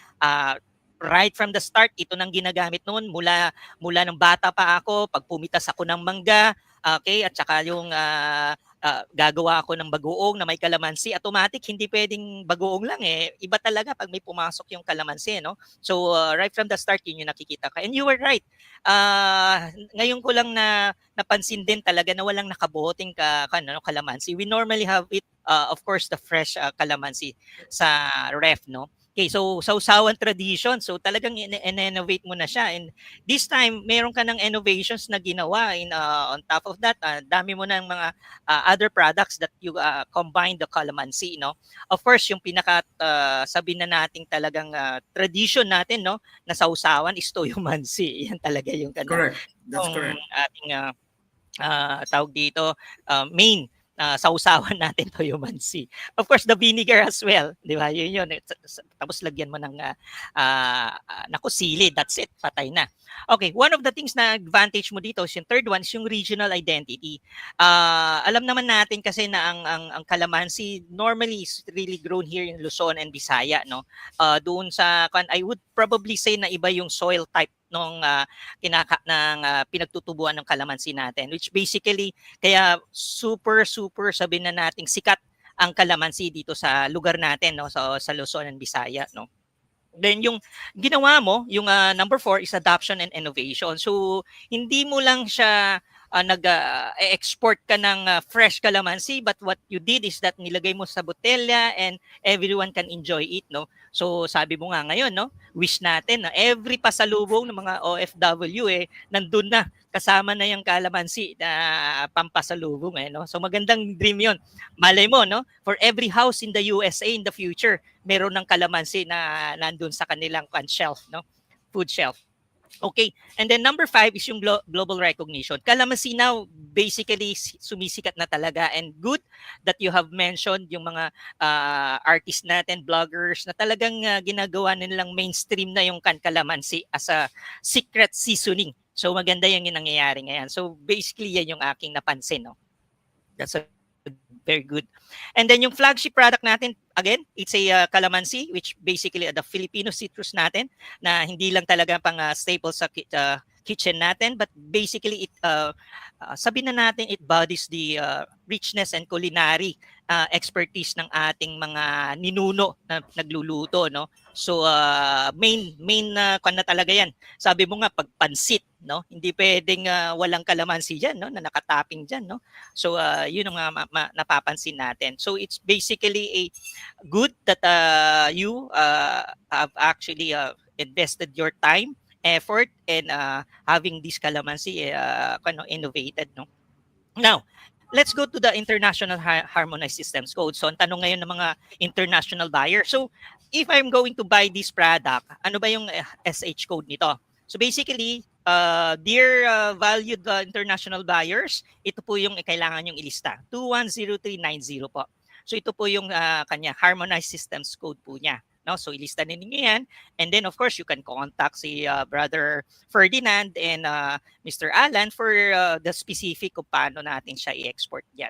Right from the start, ito nang ginagamit noon mula nung bata pa ako, pag pumitas ako ng mangga, okay, at saka yung gagawa ako ng bagoong na may kalamansi, automatic hindi pwedeng bagoong lang eh. Iba talaga pag may pumasok yung kalamansi, no? So right from the start yun yung nakikita ka. And you were right. Ngayon ko lang napansin din talaga na walang nakabuting kalamansi. We normally have it of course the fresh kalamansi sa ref, no? Okay, so sausawan tradition. So talagang in-innovate mo na siya. And this time, meron ka ng innovations na ginawa. On top of that, dami mo ng mga other products that you combine the calamansi, no? Of course, yung pinaka sabi na nating talagang tradition natin, no, na sausawan is toyo mansi. Yan talaga yung Correct. That's yung correct. ating tawag dito main sausawan natin toyo mansi. Of course, the vinegar as well, di ba? Yun. Tapos lagyan mo ng naku, sili. That's it. Patay na. Okay, one of the things na advantage mo dito is yung third one is yung regional identity. Alam naman natin kasi na ang calamansi normally is really grown here in Luzon and Visaya, no? Doon sa I would probably say na iba yung soil type nung pinagtutubuan ng calamansi natin, which basically kaya super sabihin na nating sikat ang calamansi dito sa lugar natin, no, sa Luzon and Visaya, no. Then yung ginawa mo, yung number 4 is adoption and innovation. So hindi mo lang siya nag-export ka ng fresh calamansi, but what you did is that nilagay mo sa botelya and everyone can enjoy it, no. So sabi mo nga ngayon, no, wish natin na every pasalubong ng mga OFW nandun na kasama na yung calamansi na pampasalubong no. So magandang dream 'yon. Malay mo, no, for every house in the USA in the future, meron ng calamansi na nandun sa kanilang shelf, no, food shelf. Okay, and then number 5 is yung global recognition. Calamansi now basically sumisikat na talaga, and good that you have mentioned yung mga artists natin, bloggers na talagang ginagawa nilang mainstream na yung calamansi as a secret seasoning. So maganda yung nangyayari ngayon. So basically yan yung aking napansin, no. That's a very good. And then yung flagship product natin, again, it's a calamansi, which basically the Filipino citrus natin na hindi lang talaga pang staple sa kitchen natin, but basically it sabi na natin it bodies the richness and culinary expertise ng ating mga ninuno na nagluluto, no. So main na talaga yan. Sabi mo nga pag pansit, no, hindi pwedeng walang calamansi diyan, no, na nakatapping diyan, no. So yun ang napapansin natin. So it's basically a good that you have actually invested your time, effort, and having this calamansi innovated, no. Now, let's go to the International Harmonized Systems Code. So, ang tanong ngayon ng mga international buyer. So, if I'm going to buy this product, ano ba yung SH code nito? So, basically, dear valued international buyers, ito po yung kailangan yung ilista. 210390 po. So, ito po yung kanya Harmonized Systems Code po niya. No? So ilista ninyo yan, and then of course you can contact si Brother Ferdinand and Mr. Alan for the specific kung paano natin siya i-export yan.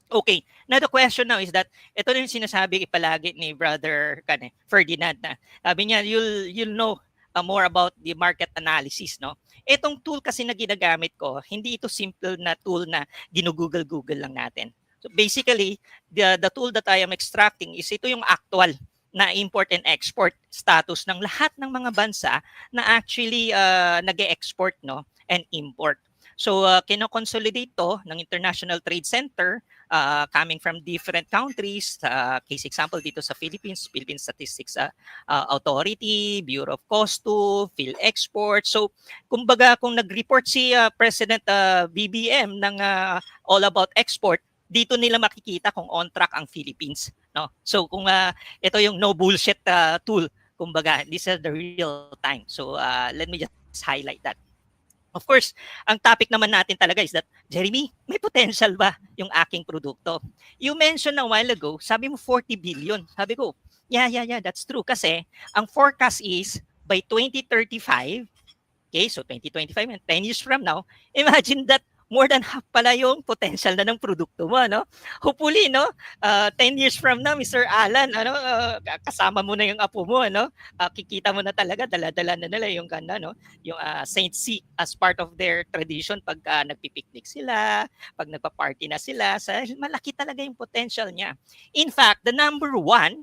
Okay, now the question now is that ito rin sinasabi palagi ni Brother Ferdinand na sabi niya you'll know more about the market analysis, no. Itong tool kasi na ginagamit ko, hindi ito simple na tool na ginugoogle lang natin. So basically the tool that I am extracting is ito yung actual na import and export status ng lahat ng mga bansa na actually nag-e-export, no, and import. So kino-consolidate to ng International Trade Center coming from different countries. Case example dito sa Philippines, Philippine Statistics Authority, Bureau of Customs, PhilExport. So kumbaga kung nag-report si President BBM ng All About Export, dito nila makikita kung on track ang Philippines, no. So kung ito yung no bullshit tool, kumbaga this is the real time. So let me just highlight that. Of course, ang topic naman natin talaga is that, Jeremy, may potential ba yung aking produkto? You mentioned a while ago, sabi mo 40 billion. Sabi ko, yeah, that's true. Kasi ang forecast is by 2035, okay, so 2025 and 10 years from now, imagine that more than half pala yung potential na ng produkto mo, no? Hopefully, no, 10 years from now, Mr. Alan, kasama mo na yung apo mo, ano? Kikita mo na talaga, dala-dala na nila yung no? Yung Saint C as part of their tradition pag nagpipiknik sila, pag nagpa-party na sila, malaki talaga yung potential niya. In fact, the number one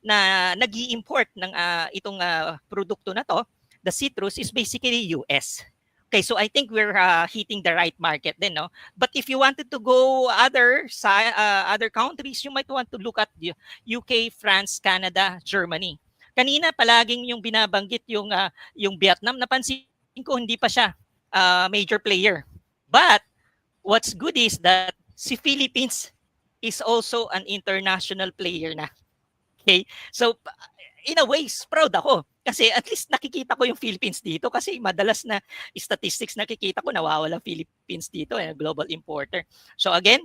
na nag-i-import ng itong produkto na to, the citrus, is basically US. Okay, so I think we're hitting the right market then, no? But if you wanted to go other countries, you might want to look at the UK, France, Canada, Germany. Kanina palaging yung binabanggit yung Vietnam, napansin ko hindi pa siya major player. But what's good is that si Philippines is also an international player na. Okay? So in a way, proud ako. Kasi at least nakikita ko yung Philippines dito kasi madalas na statistics nakikita ko nawawalang Philippines dito, global importer. So again,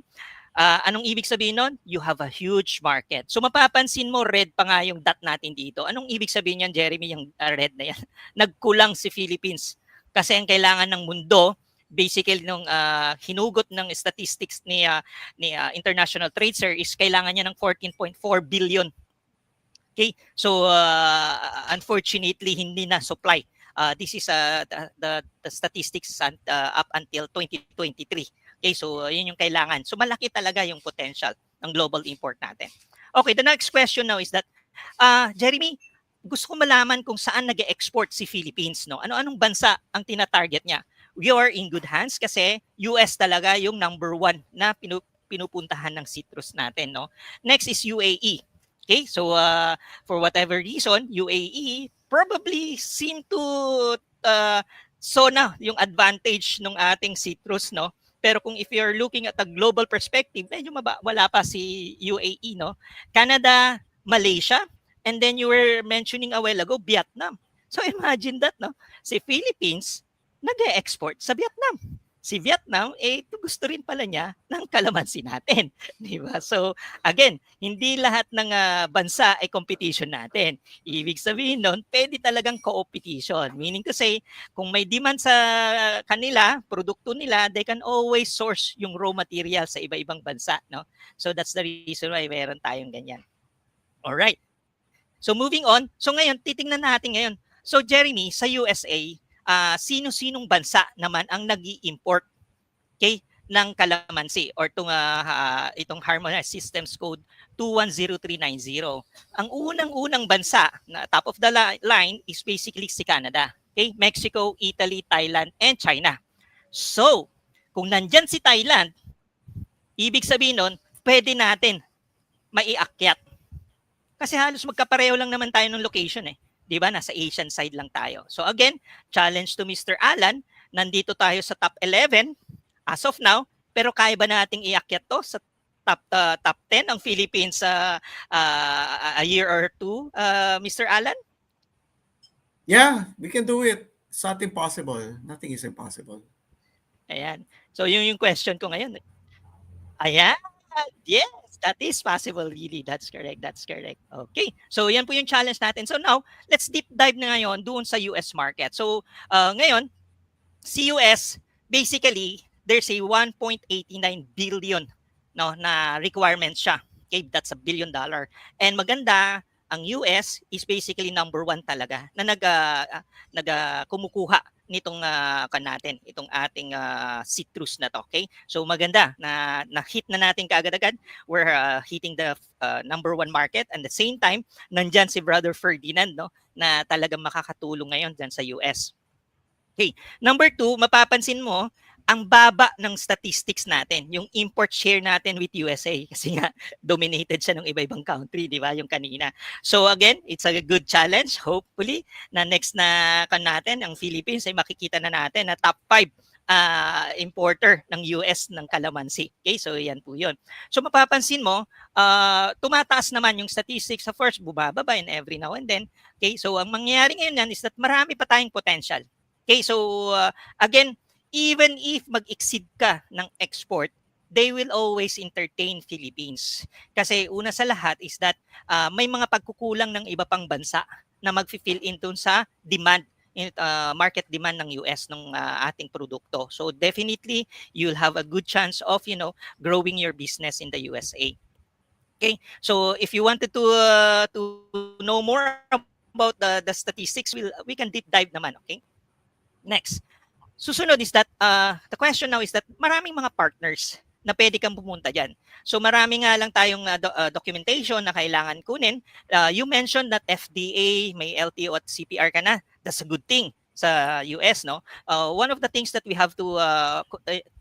anong ibig sabihin nun? You have a huge market. So mapapansin mo, red pa nga yung dot natin dito. Anong ibig sabihin yan, Jeremy, yung red na yan? Nagkulang si Philippines. Kasi ang kailangan ng mundo, basically nung hinugot ng statistics ni International Trade Sir is kailangan niya ng 14.4 billion. Okay, so unfortunately hindi na supply. This is the statistics up until 2023. Okay, so yun yung kailangan. So malaki talaga yung potential ng global import natin. Okay, the next question now is that Jeremy, gusto ko malaman kung saan nag-export si Philippines, no? Ano-anong bansa ang tina-target niya? We are in good hands kasi US talaga yung number one na pinupuntahan ng citrus natin, no? Next is UAE. Okay, so for whatever reason, UAE probably seem to saw na yung advantage ng ating citrus, no? Pero kung if you're looking at a global perspective, medyo wala pa si UAE, no? Canada, Malaysia, and then you were mentioning a while ago, Vietnam. So imagine that, no? Si Philippines, nag-e-export sa Vietnam. Si Vietnam, gusto rin pala niya ng kalamansi natin. Di ba? So, again, hindi lahat ng bansa ay competition natin. Ibig sabihin nun, pwede talagang co-opetition. Meaning to say, kung may demand sa kanila, produkto nila, they can always source yung raw material sa iba-ibang bansa. No? So, that's the reason why meron tayong ganyan. Alright. So, moving on. So, ngayon, titingnan natin ngayon. So, Jeremy, sa USA, sino-sinong bansa naman ang nag-i-import, okay, ng kalamansi or itong Harmonized Systems Code 210390. Ang unang-unang bansa na top of the line is basically si Canada. Okay? Mexico, Italy, Thailand, and China. So, kung nandyan si Thailand, ibig sabihin nun, pwede natin maiakyat. Kasi halos magkapareho lang naman tayo ng location eh. Di ba? Nasa Asian side lang tayo. So again, challenge to Mr. Alan. Nandito tayo sa top 11 as of now. Pero kaya ba nating iakyat to sa top 10 ang Philippines a year or two, Mr. Alan? Yeah, we can do it. It's not impossible. Nothing is impossible. Ayan. So yun yung question ko ngayon. Ayan. Yes, that is possible really. That's correct. Okay. So yan po yung challenge natin. So now, let's deep dive na ngayon doon sa US market. So ngayon, si US, basically, there's a 1.89 billion na requirement siya. Okay, that's $1 billion. And maganda, ang US is basically number one talaga na kumukuha nitong itong ating citrus na to. Okay? So maganda na hit na natin kaagad-agad. We're hitting the number one market, and at the same time nandyan si Brother Ferdinand, no, na talagang makakatulong ngayon dyan sa US. Okay. Number two, mapapansin mo ang baba ng statistics natin, yung import share natin with USA kasi nga dominated siya ng iba-ibang country, di ba, yung kanina. So again, it's a good challenge. Hopefully, na next na natin, ang Philippines ay makikita na natin na top 5 importer ng US ng calamansi. Okay, so yan po yun. So mapapansin mo, tumataas naman yung statistics. Of course, bumababa in every now and then. Okay, so ang mangyayari ngayon yan is that marami pa tayong potential. Okay, so again, even if mag-exceed ka ng export, they will always entertain Philippines. Kasi una sa lahat is that may mga pagkukulang ng iba pang bansa na mag-fill in dun sa demand, market demand ng US ng ating produkto. So definitely, you'll have a good chance of, growing your business in the USA. Okay, so if you wanted to know more about the statistics, we can deep dive naman. Okay, next. Susunod is that, the question now is that maraming mga partners na pwede kang pumunta dyan. So marami nga lang tayong documentation na kailangan kunin. You mentioned that FDA, may LTO at CPR ka na. That's a good thing sa US, no? One of the things that we have to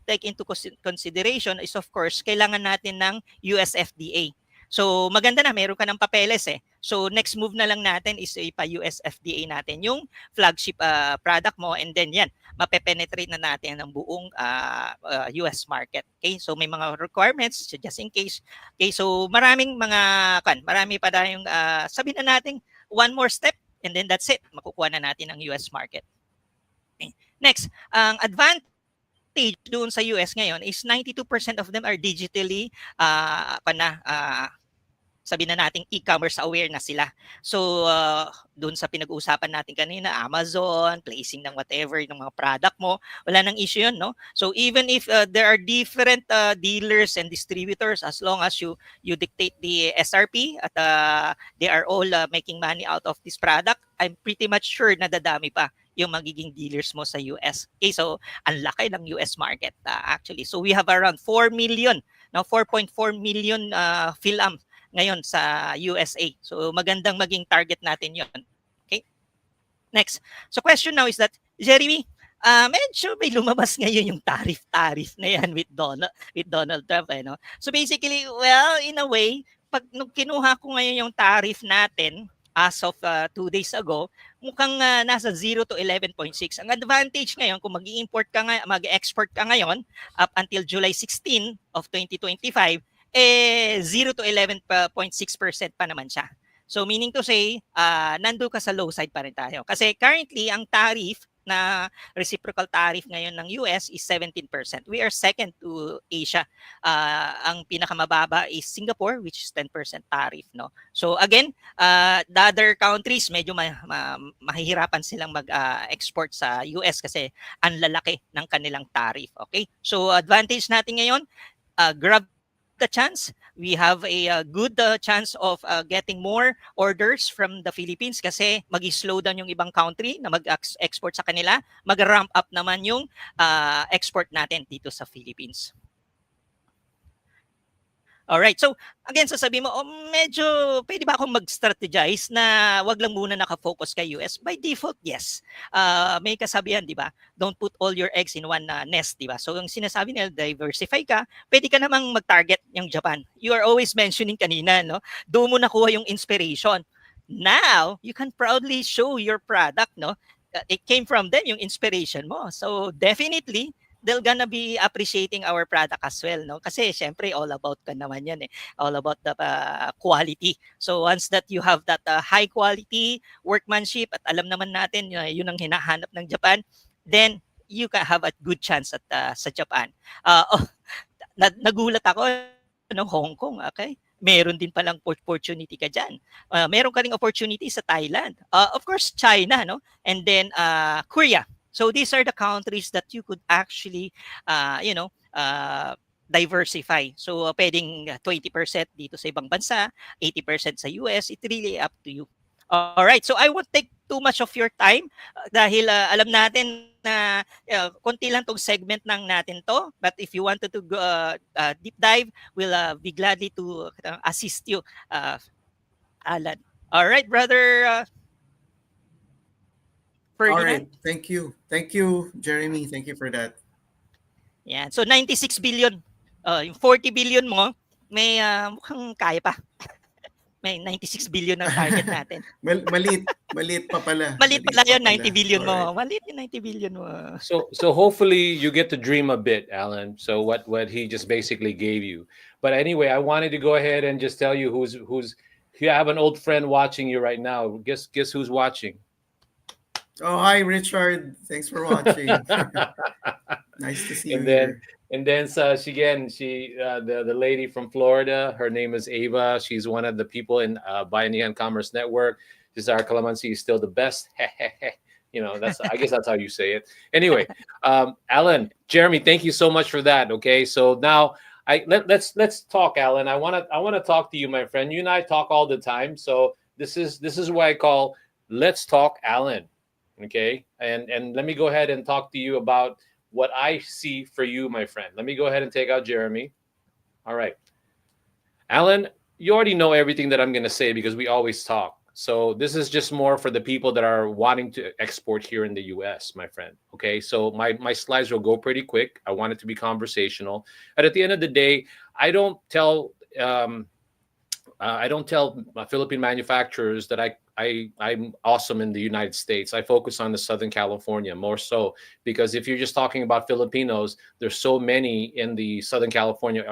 take into consideration is, of course, kailangan natin ng US FDA. So maganda na, meron ka ng papeles eh. So next move na lang natin is ipa-US FDA natin yung flagship product mo, and then yan, mape-penetrate na natin ang buong US market. Okay? So may mga requirements just in case. Okay, so marami pa tayong sabihin na natin one more step, and then that's it. Makukuha na natin ang US market. Okay. Next, ang advantage doon sa US ngayon is 92% of them are digitally sabi na nating e-commerce aware na sila. So, doon sa pinag-uusapan natin kanina, Amazon, placing ng whatever, ng mga product mo, wala nang issue yun, no? So, even if there are different dealers and distributors, as long as you dictate the SRP at they are all making money out of this product, I'm pretty much sure na dadami pa yung magiging dealers mo sa US. Okay, so ang laki ng US market actually. So, we have around 4 million, now 4.4 million PhilAm ngayon sa USA. So magandang maging target natin yon. Okay? Next. So question now is that, Jeremy, medyo may lumabas ngayon yung tariff na yan with Donald Trump. No? So basically, well, in a way, nung kinuha ko ngayon yung tariff natin, as of 2 days ago, mukhang nasa 0 to 11.6. Ang advantage ngayon, kung mag-export ka ngayon, up until July 16 of 2025, 0 to 11.6% pa naman siya. So meaning to say, nando ka sa low side pa rin tayo. Kasi currently, ang tariff na reciprocal tariff ngayon ng US is 17%. We are second to Asia. Ang pinakamababa is Singapore, which is 10% tariff. No? So again, the other countries, medyo mahihirapan silang mag-export sa US kasi ang lalaki ng kanilang tariff. Okay? So advantage natin ngayon, grab the chance. We have a good chance of getting more orders from the Philippines kasi mag-slow down yung ibang country na mag-export sa kanila. Mag-ramp up naman yung export natin dito sa Philippines. Alright, so again, sasabihin mo, medyo pwede ba akong mag-strategize na wag lang muna nakafocus kay US? By default, yes. May kasabihan, di ba? Don't put all your eggs in one nest, di ba? So yung sinasabi nila, diversify ka, pwede ka namang mag-target yung Japan. You are always mentioning kanina, no? Doon mo nakuha yung inspiration. Now, you can proudly show your product, no? It came from them, yung inspiration mo. So definitely, they're gonna be appreciating our product as well, no? Kasi syempre all about ka naman yan eh. All about the quality. So once that you have that high quality workmanship at alam naman natin yun ang hinahanap ng Japan, then you can have a good chance at sa Japan. Nagulat ako ng Hong Kong, okay? Meron din palang opportunity ka dyan. Meron ka ring opportunity sa Thailand. Of course, China, no? And then Korea. So these are the countries that you could actually, diversify. So pwedeng 20% dito sa ibang bansa, 80% sa US. It really up to you. All right. So I won't take too much of your time dahil alam natin na konti lang tong segment ng natin to. But if you wanted to go deep dive, we'll be gladly to assist you, Alan. All right, brother. All right. Thank you. Thank you, Jeremy. Thank you for that. Yeah. So 96 billion. Yung 40 billion mo, may mukhang kaya pa. May 96 billion ang target natin. Maliit pa pala. Maliit pala yun, 90 pala. billion mo. Alright. Maliit yung 90 billion mo. So hopefully you get to dream a bit, Alan. So what he just basically gave you. But anyway, I wanted to go ahead and just tell you who's you have an old friend watching you right now. Guess who's watching? Oh, hi, Richard. Thanks for watching. Nice to see you and then here. and then the lady from Florida, her name is Ava. She's one of the people in Bayanihan Commerce Network. She's our Calamansi is still the best. That's I guess that's how you say it. Anyway, Alan, Jeremy, thank you so much for that. Okay, so now let's talk, Alan. I wanna talk to you, my friend. You and I talk all the time, so this is why I call Let's Talk, Alan. Okay, and let me go ahead and talk to you about what I see for you, my friend. Let me go ahead and take out Jeremy. All right. Alan, you already know everything that I'm going to say because we always talk. So this is just more for the people that are wanting to export here in the US, my friend. Okay. So my slides will go pretty quick. I want it to be conversational. And at the end of the day, I don't tell Philippine manufacturers that I'm awesome in the United States. I focus on the Southern California more so because if you're just talking about Filipinos, there's so many in the Southern California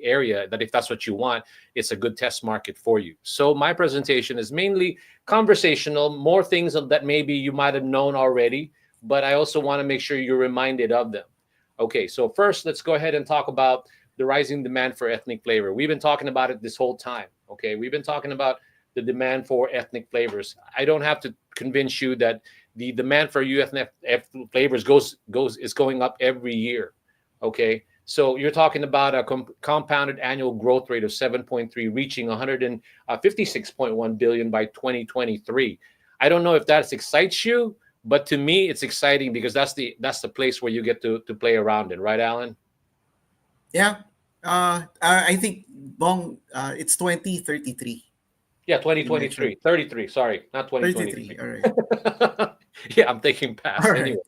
area that if that's what you want, it's a good test market for you. So my presentation is mainly conversational, more things that maybe you might have known already, but I also want to make sure you're reminded of them. Okay, so first, let's go ahead and talk about the rising demand for ethnic flavor. We've been talking about it this whole time. Okay, we've been talking about the demand for ethnic flavors. I don't have to convince you that the demand for ethnic flavors is going up every year. Okay, so you're talking about a compounded annual growth rate of 7.3, reaching 156.1 billion by 2023. I don't know if that excites you, but to me, it's exciting because that's the place where you get to play around in, right, Alan? Yeah. I think Bong, it's 2033. Yeah, 2023. 33, sorry, not 2023. 33. All right. Yeah, I'm thinking past. All right. Anyway.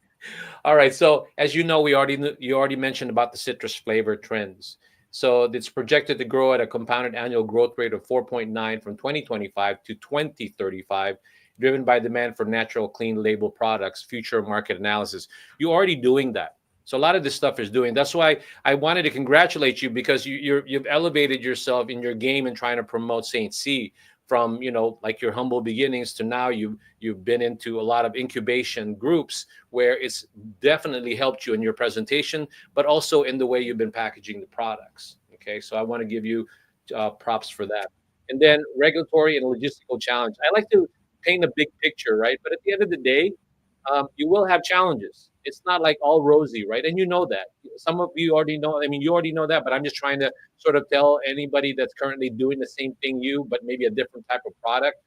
All right. So as you know, you already mentioned about the citrus flavor trends. So it's projected to grow at a compounded annual growth rate of 4.9 from 2025 to 2035, driven by demand for natural, clean label products, future market analysis. You're already doing that. So a lot of this stuff is doing. That's why I wanted to congratulate you because you've elevated yourself in your game and trying to promote Saint C from like your humble beginnings to now you've been into a lot of incubation groups where it's definitely helped you in your presentation, but also in the way you've been packaging the products. Okay, so I want to give you props for that. And then regulatory and logistical challenge. I like to paint a big picture, right? But at the end of the day, you will have challenges. It's not like all rosy, right? And you know that. Some of you already know. I mean, you already know that, but I'm just trying to sort of tell anybody that's currently doing the same thing but maybe a different type of product.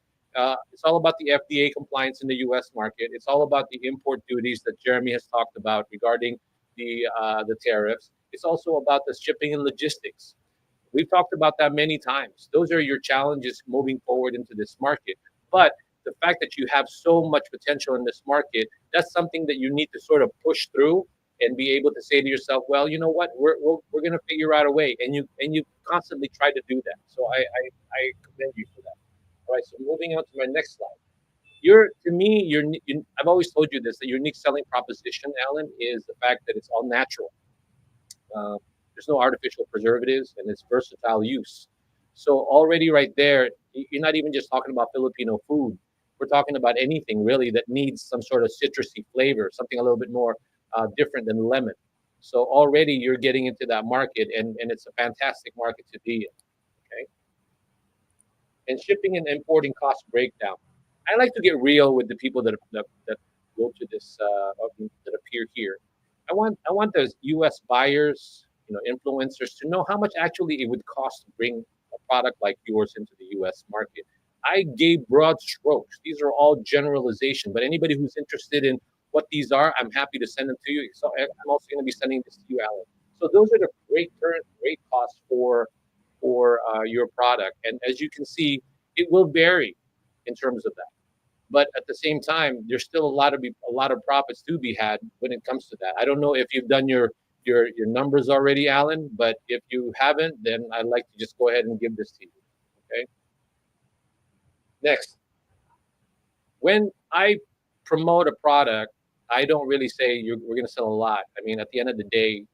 It's all about the FDA compliance in the U.S. market. It's all about the import duties that Jeremy has talked about regarding the tariffs. It's also about the shipping and logistics. We've talked about that many times. Those are your challenges moving forward into this market. But the fact that you have so much potential in this market, that's something that you need to sort of push through and be able to say to yourself, well, you know what, we're going to figure out a way. And you constantly try to do that. So I commend you for that. All right. So moving on to my next slide. I've always told you this, that your unique selling proposition, Alan, is the fact that it's all natural. There's no artificial preservatives and it's versatile use. So already right there, you're not even just talking about Filipino food. We're talking about anything really that needs some sort of citrusy flavor, something a little bit more different than lemon. So already you're getting into that market and it's a fantastic market to be in. Okay. And shipping and importing cost breakdown. I like to get real with the people that go to this that appear here. I want the U.S. buyers, influencers to know how much actually it would cost to bring a product like yours into the U.S. market. I gave broad strokes. These are all generalization, but anybody who's interested in what these are, I'm happy to send them to you. So I'm also going to be sending this to you, Alan. So those are the current rate costs for your product, and as you can see, it will vary in terms of that. But at the same time, there's still a lot of profits to be had when it comes to that. I don't know if you've done your numbers already, Alan, but if you haven't, then I'd like to just go ahead and give this to you. Okay. Next, when I promote a product, I don't really say we're going to sell a lot. I mean, at the end of the day,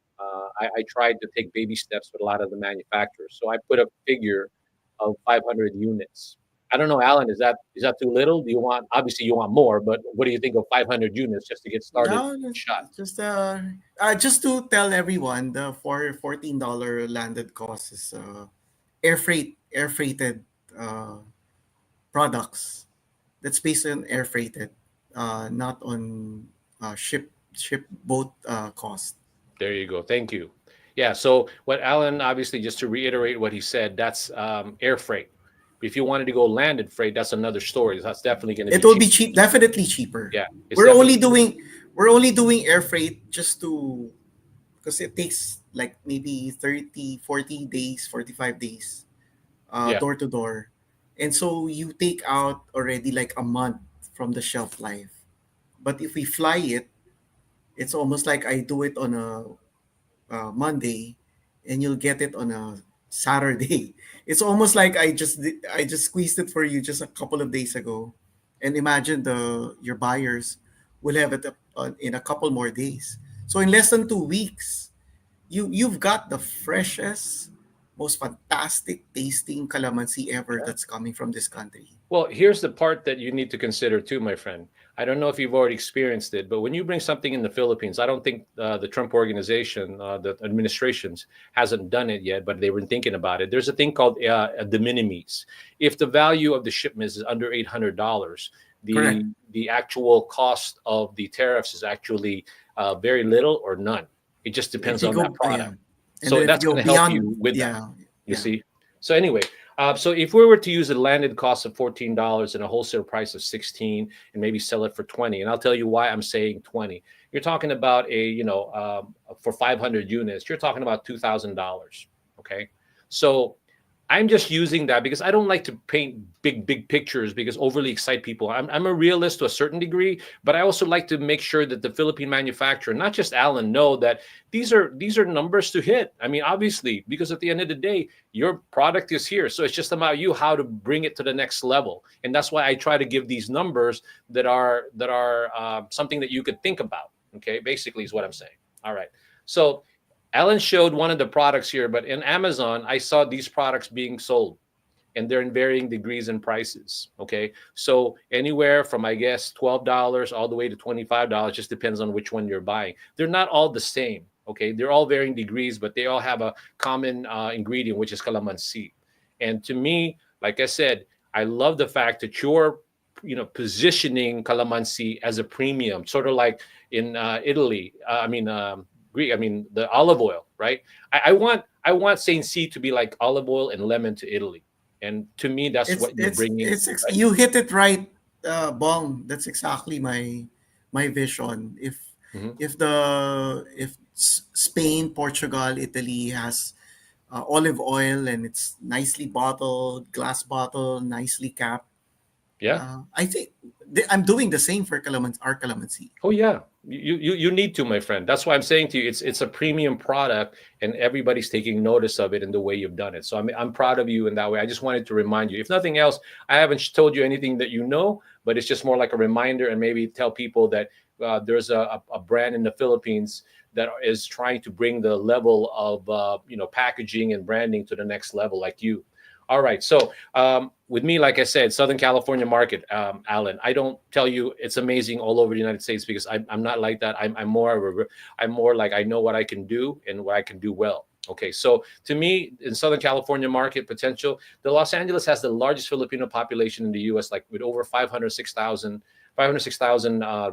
I tried to take baby steps with a lot of the manufacturers. So I put a figure of 500 units. I don't know, Alan, is that too little? Do you want, obviously you want more, but what do you think of 500 units just to get started? No, Shot. just to tell everyone, the $14 landed cost is air freighted uh, products. That's based on air freighted, not on ship boat cost. There you go. Thank you. Yeah. So what Alan, obviously, just to reiterate what he said, that's air freight. If you wanted to go landed freight, that's another story. That's definitely going to It be will be cheap. cheap, definitely cheaper. Yeah, it's We're only definitely. doing we're only doing air freight just to because it takes like maybe 30, 40 days, 45 days Yeah. door to door. And so you take out already like a month from the shelf life. But if we fly it, it's almost like I do it on a Monday, and you'll get it on a Saturday. It's almost like I just squeezed it for you just a couple of days ago, and imagine the your buyers will have it in a couple more days. So in less than 2 weeks, you've got the freshest, most fantastic tasting calamansi ever that's coming from this country. Well, here's the part that you need to consider too, my friend. I don't know if you've already experienced it, but when you bring something in the Philippines, I don't think the Trump organization, the administrations, hasn't done it yet, but they were thinking about it. There's a thing called de minimis. If the value of the shipment is under $800, Correct. the actual cost of the tariffs is actually very little or none. It just If depends you on that go, product. yeah, and So then if that's you going go to help beyond, you with that. yeah, You yeah, see? So anyway, so if we were to use a landed cost of $14 and a wholesale price of 16 and maybe sell it for 20, and I'll tell you why I'm saying 20. You're talking about for 500 units, you're talking about $2,000. Okay. So I'm just using that because I don't like to paint big pictures because overly excite people. I'm a realist to a certain degree, but I also like to make sure that the Philippine manufacturer, not just Alan, know that these are numbers to hit. I mean, obviously, because at the end of the day, your product is here, so it's just about you how to bring it to the next level, and that's why I try to give these numbers that are something that you could think about. Okay, basically is what I'm saying. All right, so Alan showed one of the products here, but in Amazon, I saw these products being sold and they're in varying degrees and prices. Okay. So anywhere from, I guess, $12 all the way to $25, just depends on which one you're buying. They're not all the same. Okay. They're all varying degrees, but they all have a common ingredient, which is calamansi. And to me, like I said, I love the fact that you're positioning calamansi as a premium, sort of like in Italy. Greek. I mean, the olive oil, right? I want Saint C to be like olive oil and lemon to Italy, and to me, that's what you're bringing. Right? you hit it right, Bong. That's exactly my vision. Mhm. If Spain, Portugal, Italy has olive oil and it's nicely bottled, glass bottle, nicely capped. Yeah. I think I'm doing the same for our calamansi. Oh yeah. You need to, my friend. That's why I'm saying to you, it's a premium product, and everybody's taking notice of it in the way you've done it. So I'm proud of you in that way. I just wanted to remind you. If nothing else, I haven't told you anything that you know, but it's just more like a reminder, and maybe tell people that there's a brand in the Philippines that is trying to bring the level of packaging and branding to the next level, like you. All right. So with me, like I said, Southern California market, Alan, I don't tell you it's amazing all over the United States because I'm not like that. I'm more like I know what I can do and what I can do well. Okay. So to me, in Southern California market potential, the Los Angeles has the largest Filipino population in the U.S., like with over 506,000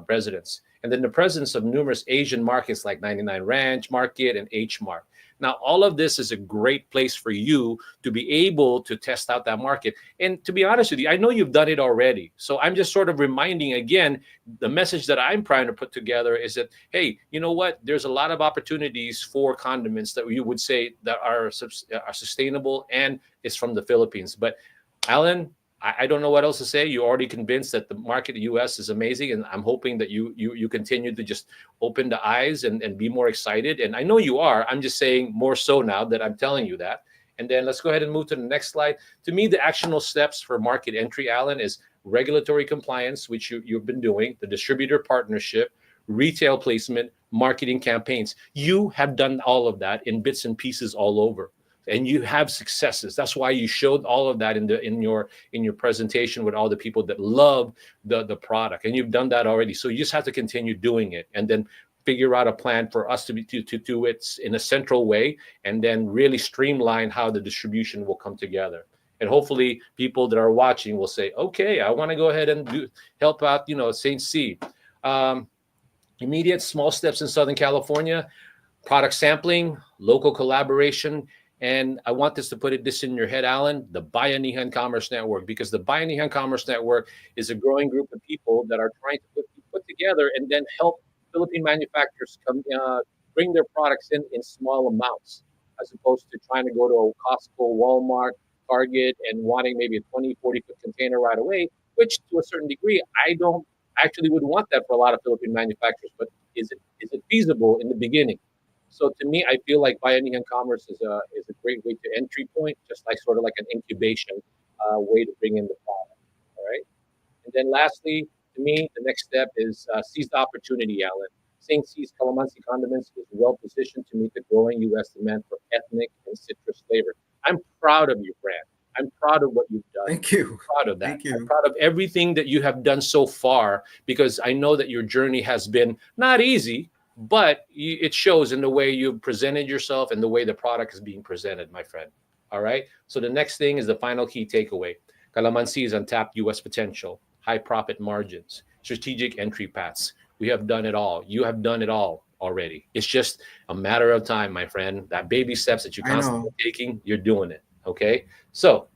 residents. And then the presence of numerous Asian markets like 99 Ranch Market and H Mart. Now, all of this is a great place for you to be able to test out that market. And to be honest with you, I know you've done it already. So I'm just sort of reminding again, the message that I'm trying to put together is that, hey, you know what? There's a lot of opportunities for condiments that you would say that are sustainable and is from the Philippines. But Alan, I don't know what else to say. You're already convinced that the market in the U.S. is amazing, and I'm hoping that you continue to just open the eyes and be more excited. And I know you are. I'm just saying more so now that I'm telling you that. And then let's go ahead and move to the next slide. To me, the actionable steps for market entry, Alan, is regulatory compliance, which you've been doing, the distributor partnership, retail placement, marketing campaigns. You have done all of that in bits and pieces all over, and you have successes. That's why you showed all of that in your presentation with all the people that love the product, and you've done that already. So you just have to continue doing it, and then figure out a plan for us to do it in a central way, and then really streamline how the distribution will come together. And hopefully people that are watching will say, okay, I want to go ahead and help out, St. C. Immediate small steps in Southern California, product sampling, local collaboration. And I want this in your head, Alan, the Bayanihan Commerce Network, because the Bayanihan Commerce Network is a growing group of people that are trying to put together and then help Philippine manufacturers bring their products in small amounts, as opposed to trying to go to a Costco, Walmart, Target, and wanting maybe a 20, 40-foot container right away, which to a certain degree, I don't actually would want that for a lot of Philippine manufacturers. But is it feasible in the beginning? So to me, I feel like Bayanihan Commerce is a great way to entry point, just like sort of like an incubation way to bring in the product. All right. And then lastly, to me, the next step is seize the opportunity, Alan. St. C's Calamansi Condiments is well positioned to meet the growing U.S. demand for ethnic and citrus flavor. I'm proud of your brand. I'm proud of what you've done. Thank you. I'm proud of that. Thank you. I'm proud of everything that you have done so far, because I know that your journey has been not easy, but it shows in the way you've presented yourself and the way the product is being presented, my friend. All right. So the next thing is the final key takeaway. Calamansi is untapped U.S. potential, high profit margins, strategic entry paths. We have done it all. You have done it all already. It's just a matter of time, my friend. That baby steps that you're constantly taking, you're doing it. Okay. So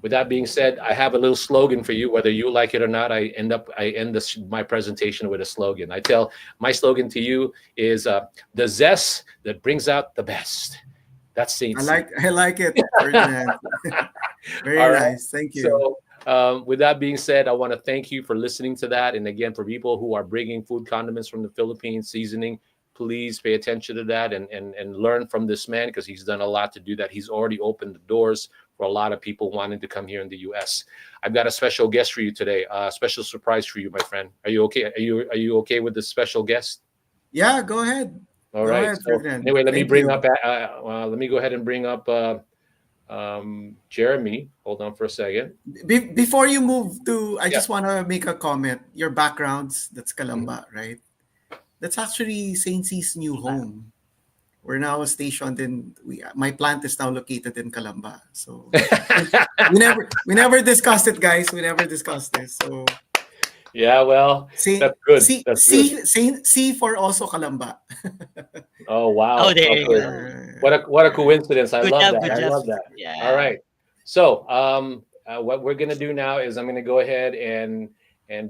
with that being said, I have a little slogan for you, whether you like it or not. I end my presentation with a slogan. My slogan to you is the zest that brings out the best. That's St. C. I like it, Ferdinand. Very nice. Thank you. So with that being said, I want to thank you for listening to that. And again, for people who are bringing food condiments from the Philippines, seasoning, please pay attention to that and learn from this man, because he's done a lot to do that. He's already opened the doors for a lot of people wanting to come here in the U.S. I've got a special guest for you today, a special surprise for you, my friend. Are you okay? Are you okay with this special guest? Yeah, go ahead. All right. So, anyway, let me go ahead and bring up Jeremy. Hold on for a second. Before you move to, I just want to make a comment. Your backgrounds, that's Calamba, right? That's actually St. C's new home. We're now stationed my plant is now located in Calamba. So we never discussed it, guys. We never discussed this. So yeah, well, that's good. C for also Calamba. Oh wow! Oh, there you go. What a coincidence! I love that. Good I job. love that. Yeah. All right. So what we're gonna do now is I'm gonna go ahead and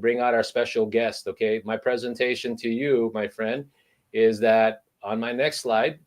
bring out our special guest. Okay, my presentation to you, my friend, is that on my next slide.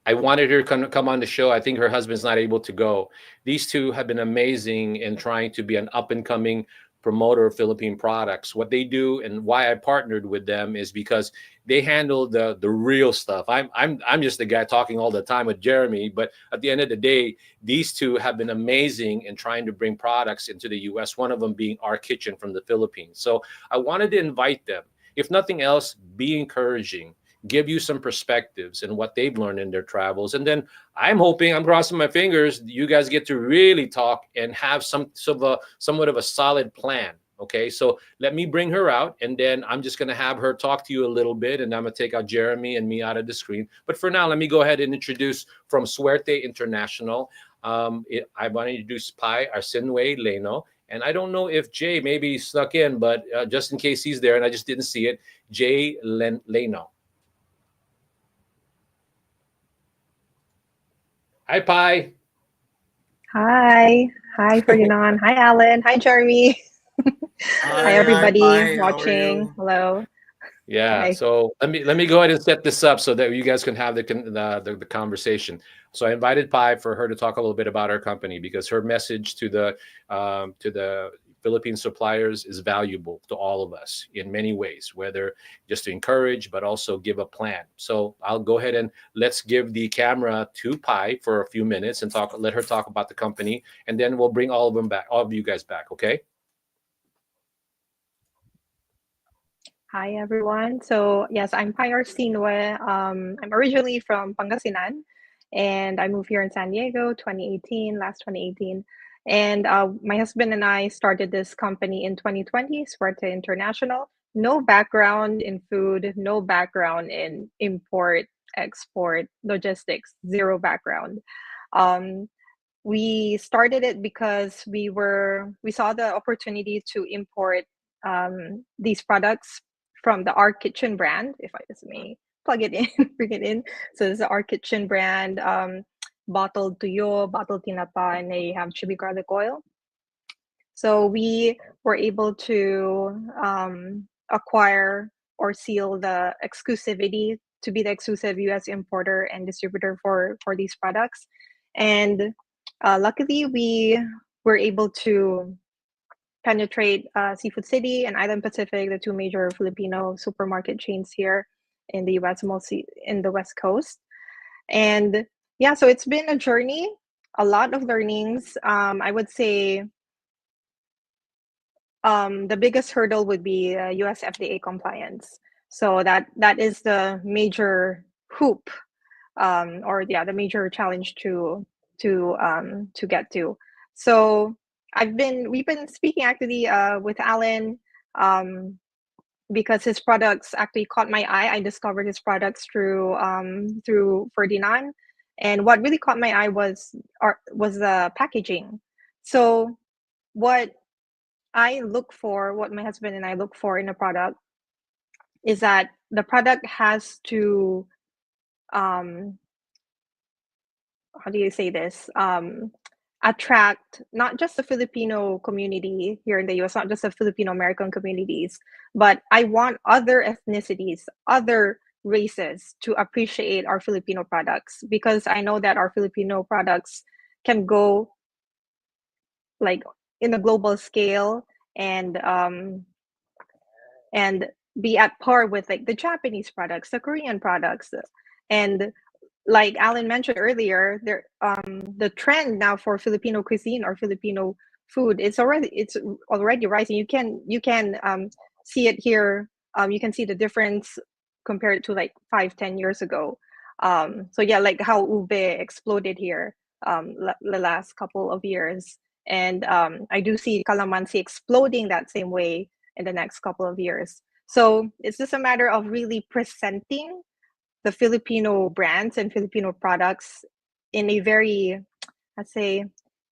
I wanted her to come on the show. I think her husband's not able to go. These two have been amazing in trying to be an up-and-coming promoter of Philippine products. What they do and why I partnered with them is because they handle the real stuff. I'm just the guy talking all the time with Jeremy, but at the end of the day, these two have been amazing in trying to bring products into the U.S., one of them being Our Kitchen from the Philippines. So I wanted to invite them. If nothing else, be encouraging. Give you some perspectives and what they've learned in their travels. And then I'm crossing my fingers, you guys get to really talk and have somewhat of a solid plan. Okay, so let me bring her out, and then I'm just going to have her talk to you a little bit, and I'm going to take out Jeremy and me out of the screen. But for now, let me go ahead and introduce from Suerte International. I want to introduce Pai Arsenue Leno. And I don't know if Jay maybe snuck in, but just in case he's there and I just didn't see it, Jay Leno. Hi, Pai. Hi, Ferdinand. Hi, Alan. Hi, Jeremy. Hi, everybody watching. Hello. Yeah. Hi. So let me go ahead and set this up so that you guys can have the conversation. So I invited Pai for her to talk a little bit about our company, because her message to the Philippine suppliers is valuable to all of us in many ways, whether just to encourage, but also give a plan. So I'll go ahead and let's give the camera to Pi for a few minutes and let her talk about the company, and then we'll bring all of you guys back. Okay. Hi, everyone. So, yes, I'm Payar Sinwe. I'm originally from Pangasinan, and I moved here in San Diego 2018, last 2018. And my husband and I started this company in 2020, Suerte International. No background in food, no background in import, export, logistics, zero background. Um, we started it because we saw the opportunity to import these products from the Our Kitchen brand, if I just may plug it in, bring it in. So this is the Our Kitchen brand, bottled tuyo, bottled tinapa, and they have chili garlic oil. So we were able to acquire or seal the exclusivity to be the exclusive U.S. importer and distributor for these products. And luckily, we were able to penetrate Seafood City and Island Pacific, the two major Filipino supermarket chains here in the US, mostly in the West Coast. And yeah, so it's been a journey, a lot of learnings. I would say the biggest hurdle would be US FDA compliance. So that is the major hoop, or yeah, the major challenge to get to. So we've been speaking actually with Alan, because his products actually caught my eye. I discovered his products through Ferdinand, and what really caught my eye was the packaging. So what my husband and I look for in a product is that the product has to how do you say this? Attract not just the Filipino community here in the US, not just the Filipino American communities, but I want other ethnicities, other races to appreciate our Filipino products, because I know that our Filipino products can go like in a global scale and be at par with like the Japanese products, the Korean products, and like Alan mentioned earlier, the trend now for Filipino cuisine or Filipino food, it's already rising. You can see it here. You can see the difference compared to like 5-10 years ago. So yeah, like how ube exploded here the last couple of years, and I do see calamansi exploding that same way in the next couple of years. So it's just a matter of really presenting the Filipino brands and Filipino products in a very, let's say,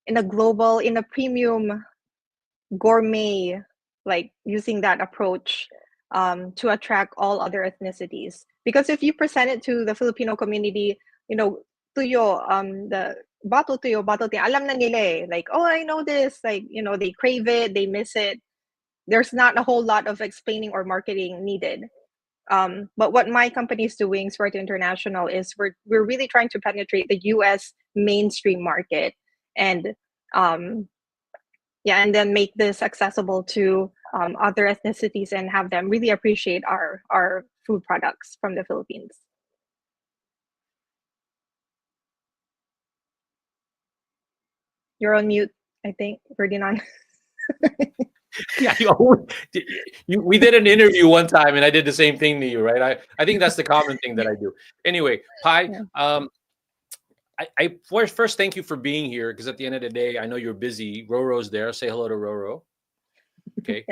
in a premium gourmet, like using that approach to attract all other ethnicities. Because if you present it to the Filipino community, tuyo, the bottle tuyo, alam na nila eh. Like, oh, I know this. Like, they crave it, they miss it. There's not a whole lot of explaining or marketing needed. But what my company is doing, Suerte International, is we're really trying to penetrate the U.S. mainstream market, and and then make this accessible to other ethnicities and have them really appreciate our food products from the Philippines. You're on mute, I think, Ferdinand. Yeah, we did an interview one time, and I did the same thing to you, right? I think that's the common thing that I do. Anyway, Pi, Yeah. I first thank you for being here, because at the end of the day, I know you're busy. Roro's there. Say hello to Roro. Okay.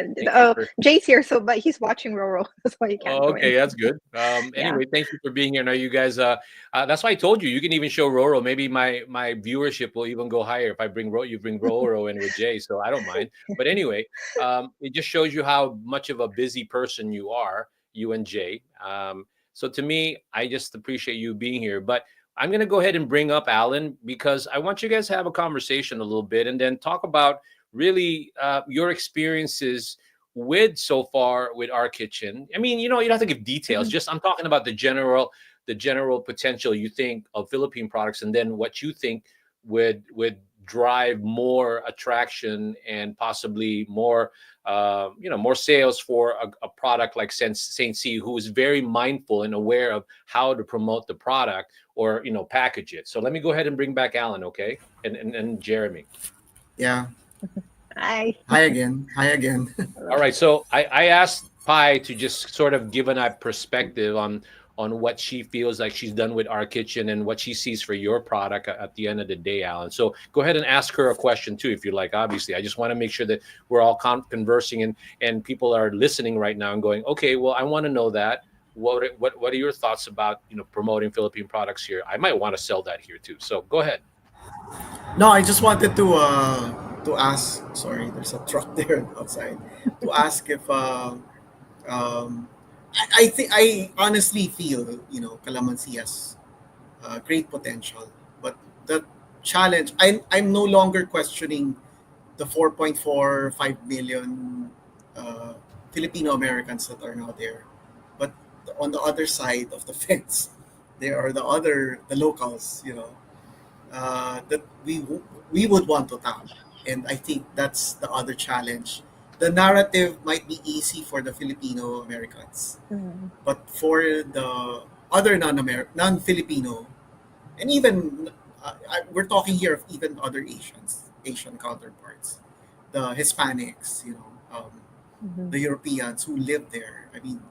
Jay's here, but he's watching Roro. That's why he can't. Okay, that's good. Anyway, thank you for being here. Now, you guys, that's why I told you can even show Roro. Maybe my viewership will even go higher if I bring Roro in with Jay. So I don't mind. But anyway, it just shows you how much of a busy person you are, you and Jay. So to me, I just appreciate you being here. But I'm going to go ahead and bring up Alan, because I want you guys to have a conversation a little bit and then talk about really your experiences so far with Our Kitchen. I mean, you don't have to give details. Just I'm talking about the general potential you think of Philippine products, and then what you think would drive more attraction and possibly more more sales for a product like Saint C, who is very mindful and aware of how to promote the product or package it. So let me go ahead and bring back Alan, okay, and Jeremy. Yeah. Hi. Hi again. Hi again. All right, so I asked Pi to just sort of give a perspective on what she feels like she's done with our kitchen and what she sees for your product at the end of the day, Alan. So go ahead and ask her a question too, if you like. Obviously, I just want to make sure that we're all conversing and people are listening right now and going, okay, well, I want to know that. What are your thoughts about promoting Philippine products here? I might want to sell that here too. So go ahead. No, I just wanted to ask. Sorry, there's a truck there outside. To ask if I think I honestly feel Calamansi has great potential, but the challenge I'm no longer questioning the 4.45 million Filipino Americans that are now there, but on the other side of the fence, there are the locals, that we would want to tap. And I think that's the other challenge. The narrative might be easy for the Filipino Americans, Mm. but for the other non-Filipino, and even we're talking here of even other Asian counterparts, the Hispanics, Mhm. the Europeans who live there. I mean,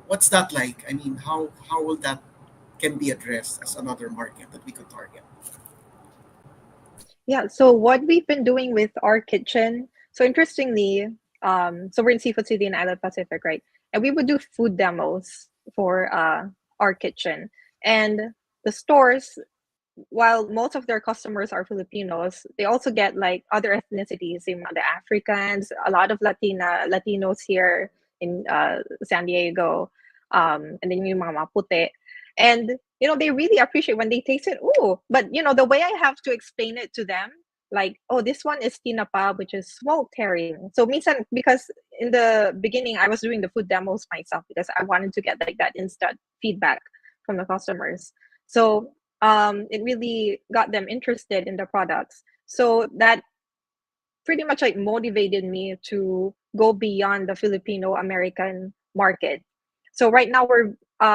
what's that like? I mean, how will that can be addressed as another market that we could target? Yeah, so what we've been doing with our kitchen, so interestingly, so we're in Seafood City in Island Pacific, right? And we would do food demos for our kitchen. And the stores, while most of their customers are Filipinos, they also get like other ethnicities, yung the Africans, a lot of Latinos here in San Diego, and then yung mga maputi. And they really appreciate when they taste it. Oh, but the way I have to explain it to them, like, oh, this one is tinapa, which is smoked herring. So minsan, because in the beginning I was doing the food demos myself because I wanted to get like that instant feedback from the customers. So it really got them interested in the products. So that pretty much like motivated me to go beyond the Filipino American market. So right now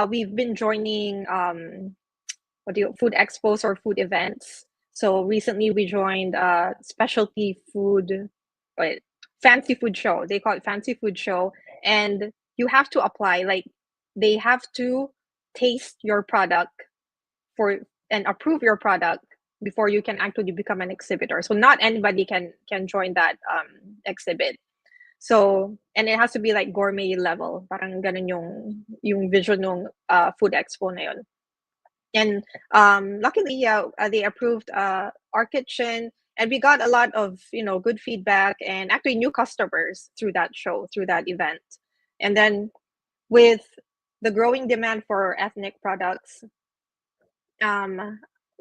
we've been joining food expos or food events. So recently we joined specialty food, wait, fancy food show. They call it fancy food show, and you have to apply. Like they have to taste your product for and approve your product before you can actually become an exhibitor. So not anybody can join that exhibit. So and it has to be like gourmet level. Parang ganun yung vision ng food expo na yun. And luckily, yeah, they approved our kitchen, and we got a lot of good feedback and actually new customers through that show, through that event. And then with the growing demand for ethnic products,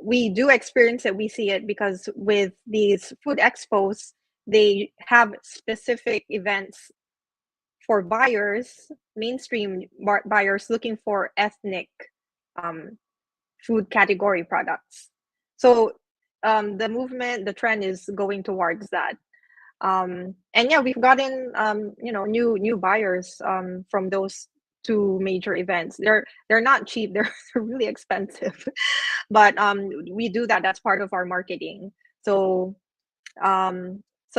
we do experience it. We see it because with these food expos, they have specific events for buyers, mainstream buyers looking for ethnic um, food category products. So the trend is going towards that. And yeah, we've gotten new buyers from those two major events. They're not cheap. They're really expensive, but we do that. That's part of our marketing. So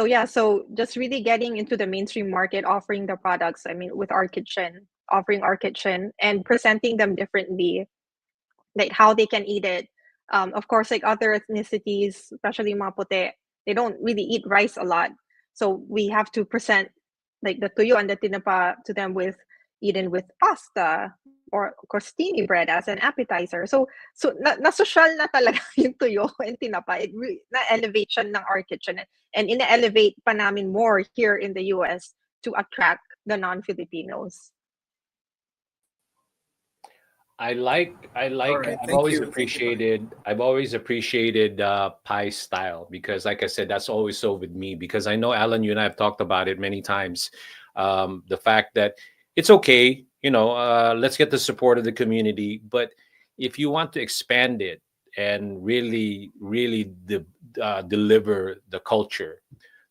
yeah, so just really getting into the mainstream market, offering the products. I mean, with our kitchen, offering our kitchen and presenting them differently, like how they can eat it. Of course, like other ethnicities, especially Mapuche, they don't really eat rice a lot. So we have to present like the tuyo and the tinapa to them with eaten with pasta or crostini bread as an appetizer. So na social na talaga yung tuyo and tinapa. It really na elevation ng our kitchen and ina-elevate pa namin more here in the US to attract the non-Filipinos. I like All right, I've thank always you. Thank you, Pai. appreciated Pie's style, because like I said, that's always so with me, because I know Alan, you and I have talked about it many times. The fact that it's okay, let's get the support of the community, but if you want to expand it and really deliver the culture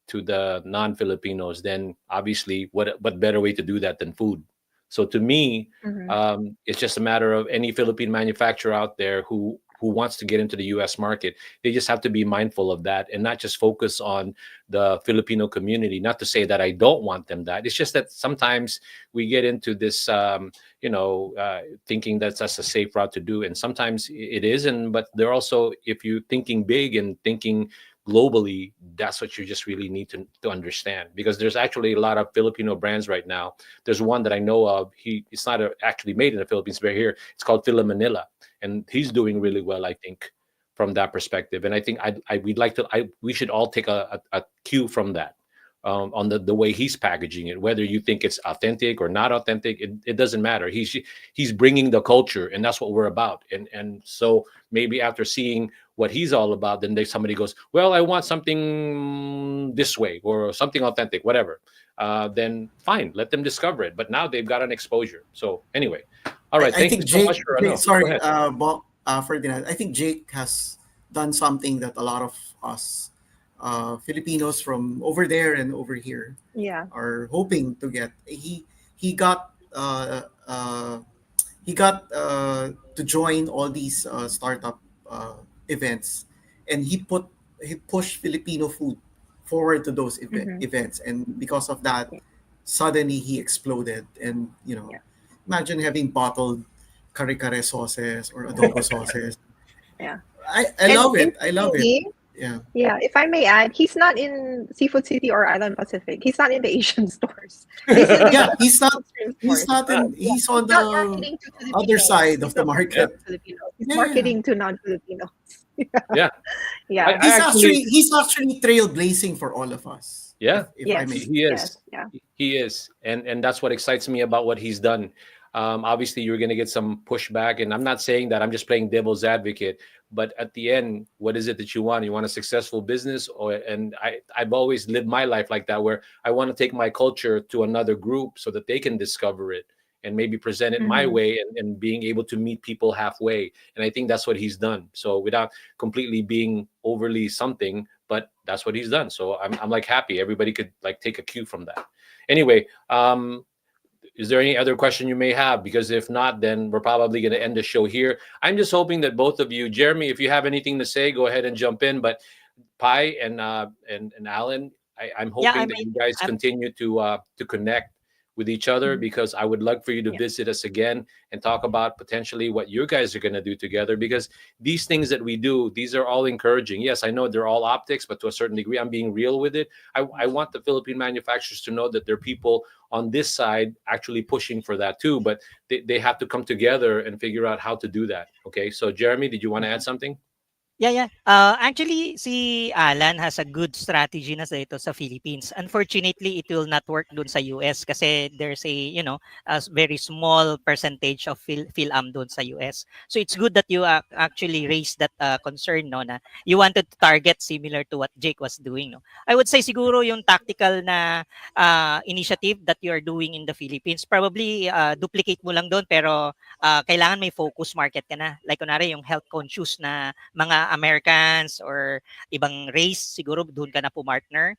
to the non-Filipinos, then obviously what better way to do that than food? So to me, Mhm. it's just a matter of any Philippine manufacturer out there who wants to get into the U.S. market. They just have to be mindful of that and not just focus on the Filipino community. Not to say that I don't want them that. It's just that sometimes we get into this, thinking that's a safe route to do, and sometimes it is. And but they're also, if you're thinking big and thinking globally, that's what you just really need to understand, because there's actually a lot of Filipino brands right now. There's one that I know of. It's not actually made in the Philippines, but here it's called Fila Manila, and he's doing really well, I think, from that perspective. And I think we'd like to, we should all take a cue from that, on the way he's packaging it. Whether you think it's authentic or not authentic, it doesn't matter. He's bringing the culture, and that's what we're about. And so maybe after seeing what he's all about, then somebody goes, well, I want something this way or something authentic, whatever. Then fine, let them discover it. But now they've got an exposure. So anyway, all right. I Thank you think so much for no. Go sorry, ahead. Ferdinand. I think Jake has done something that a lot of us Filipinos from over there and over here Yeah. are hoping to get. He got to join all these startup events, and he pushed Filipino food forward to those Mhm. events, and because of that, Yeah. suddenly he exploded. And Yeah. imagine having bottled kare-kare sauces or adobo sauces. Yeah. I And love it. I love it. interestingly, Yeah. yeah, if I may add, he's not in Seafood City or Island Pacific. He's not in the Asian stores. He's in the Yeah, mainstream he's stores. not Ah, in Yeah. he's He's on not the marketing to other Filipinos. side of He's the not yeah, marketing market. to Filipinos. He's Yeah. marketing to non-Filipinos. yeah. I, Yeah. I actually, He's actually trailblazing for all of us, yeah, if I Yes. may. he Yes. is. Yeah. He is, and that's what excites me about what he's done. Obviously, you're going to get some pushback, and I'm not saying that. I'm just playing devil's advocate. But at the end, what is it that you want? You want a successful business, and I've always lived my life like that, where I want to take my culture to another group so that they can discover it and maybe present it my Mhm. way, and being able to meet people halfway. And I think that's what he's done. So without completely being overly something, but that's what he's done. So I'm like happy. Everybody could like take a cue from that. Anyway, is there any other question you may have? Because if not, then we're probably going to end the show here. I'm just hoping that both of you, Jeremy, if you have anything to say, go ahead and jump in. But Pi and Alan, I'm Yeah, I hoping that might. you guys I'm continue to connect with each other, Mhm. because I would like for you to Yeah. visit us again and talk about potentially what you guys are going to do together. Because these things that we do, these are all encouraging. Yes, I know they're all optics, but to a certain degree, I'm being real with it. I want the Philippine manufacturers to know that there are people on this side actually pushing for that too, but they have to come together and figure out how to do that. Okay, so Jeremy, did you want to add something? Yeah, yeah. Actually, si Alan has a good strategy na sa ito sa Philippines. Unfortunately, it will not work dun sa US kasi there's very small percentage of PhilAm dun sa US. So it's good that you actually raised that concern, no, na you wanted to target similar to what Jake was doing, no. I would say siguro yung tactical na initiative that you are doing in the Philippines, probably duplicate mo lang doon, pero kailangan may focus market ka na. Like kunwari yung health conscious na mga Americans or ibang race, siguro doon ka na pumartner.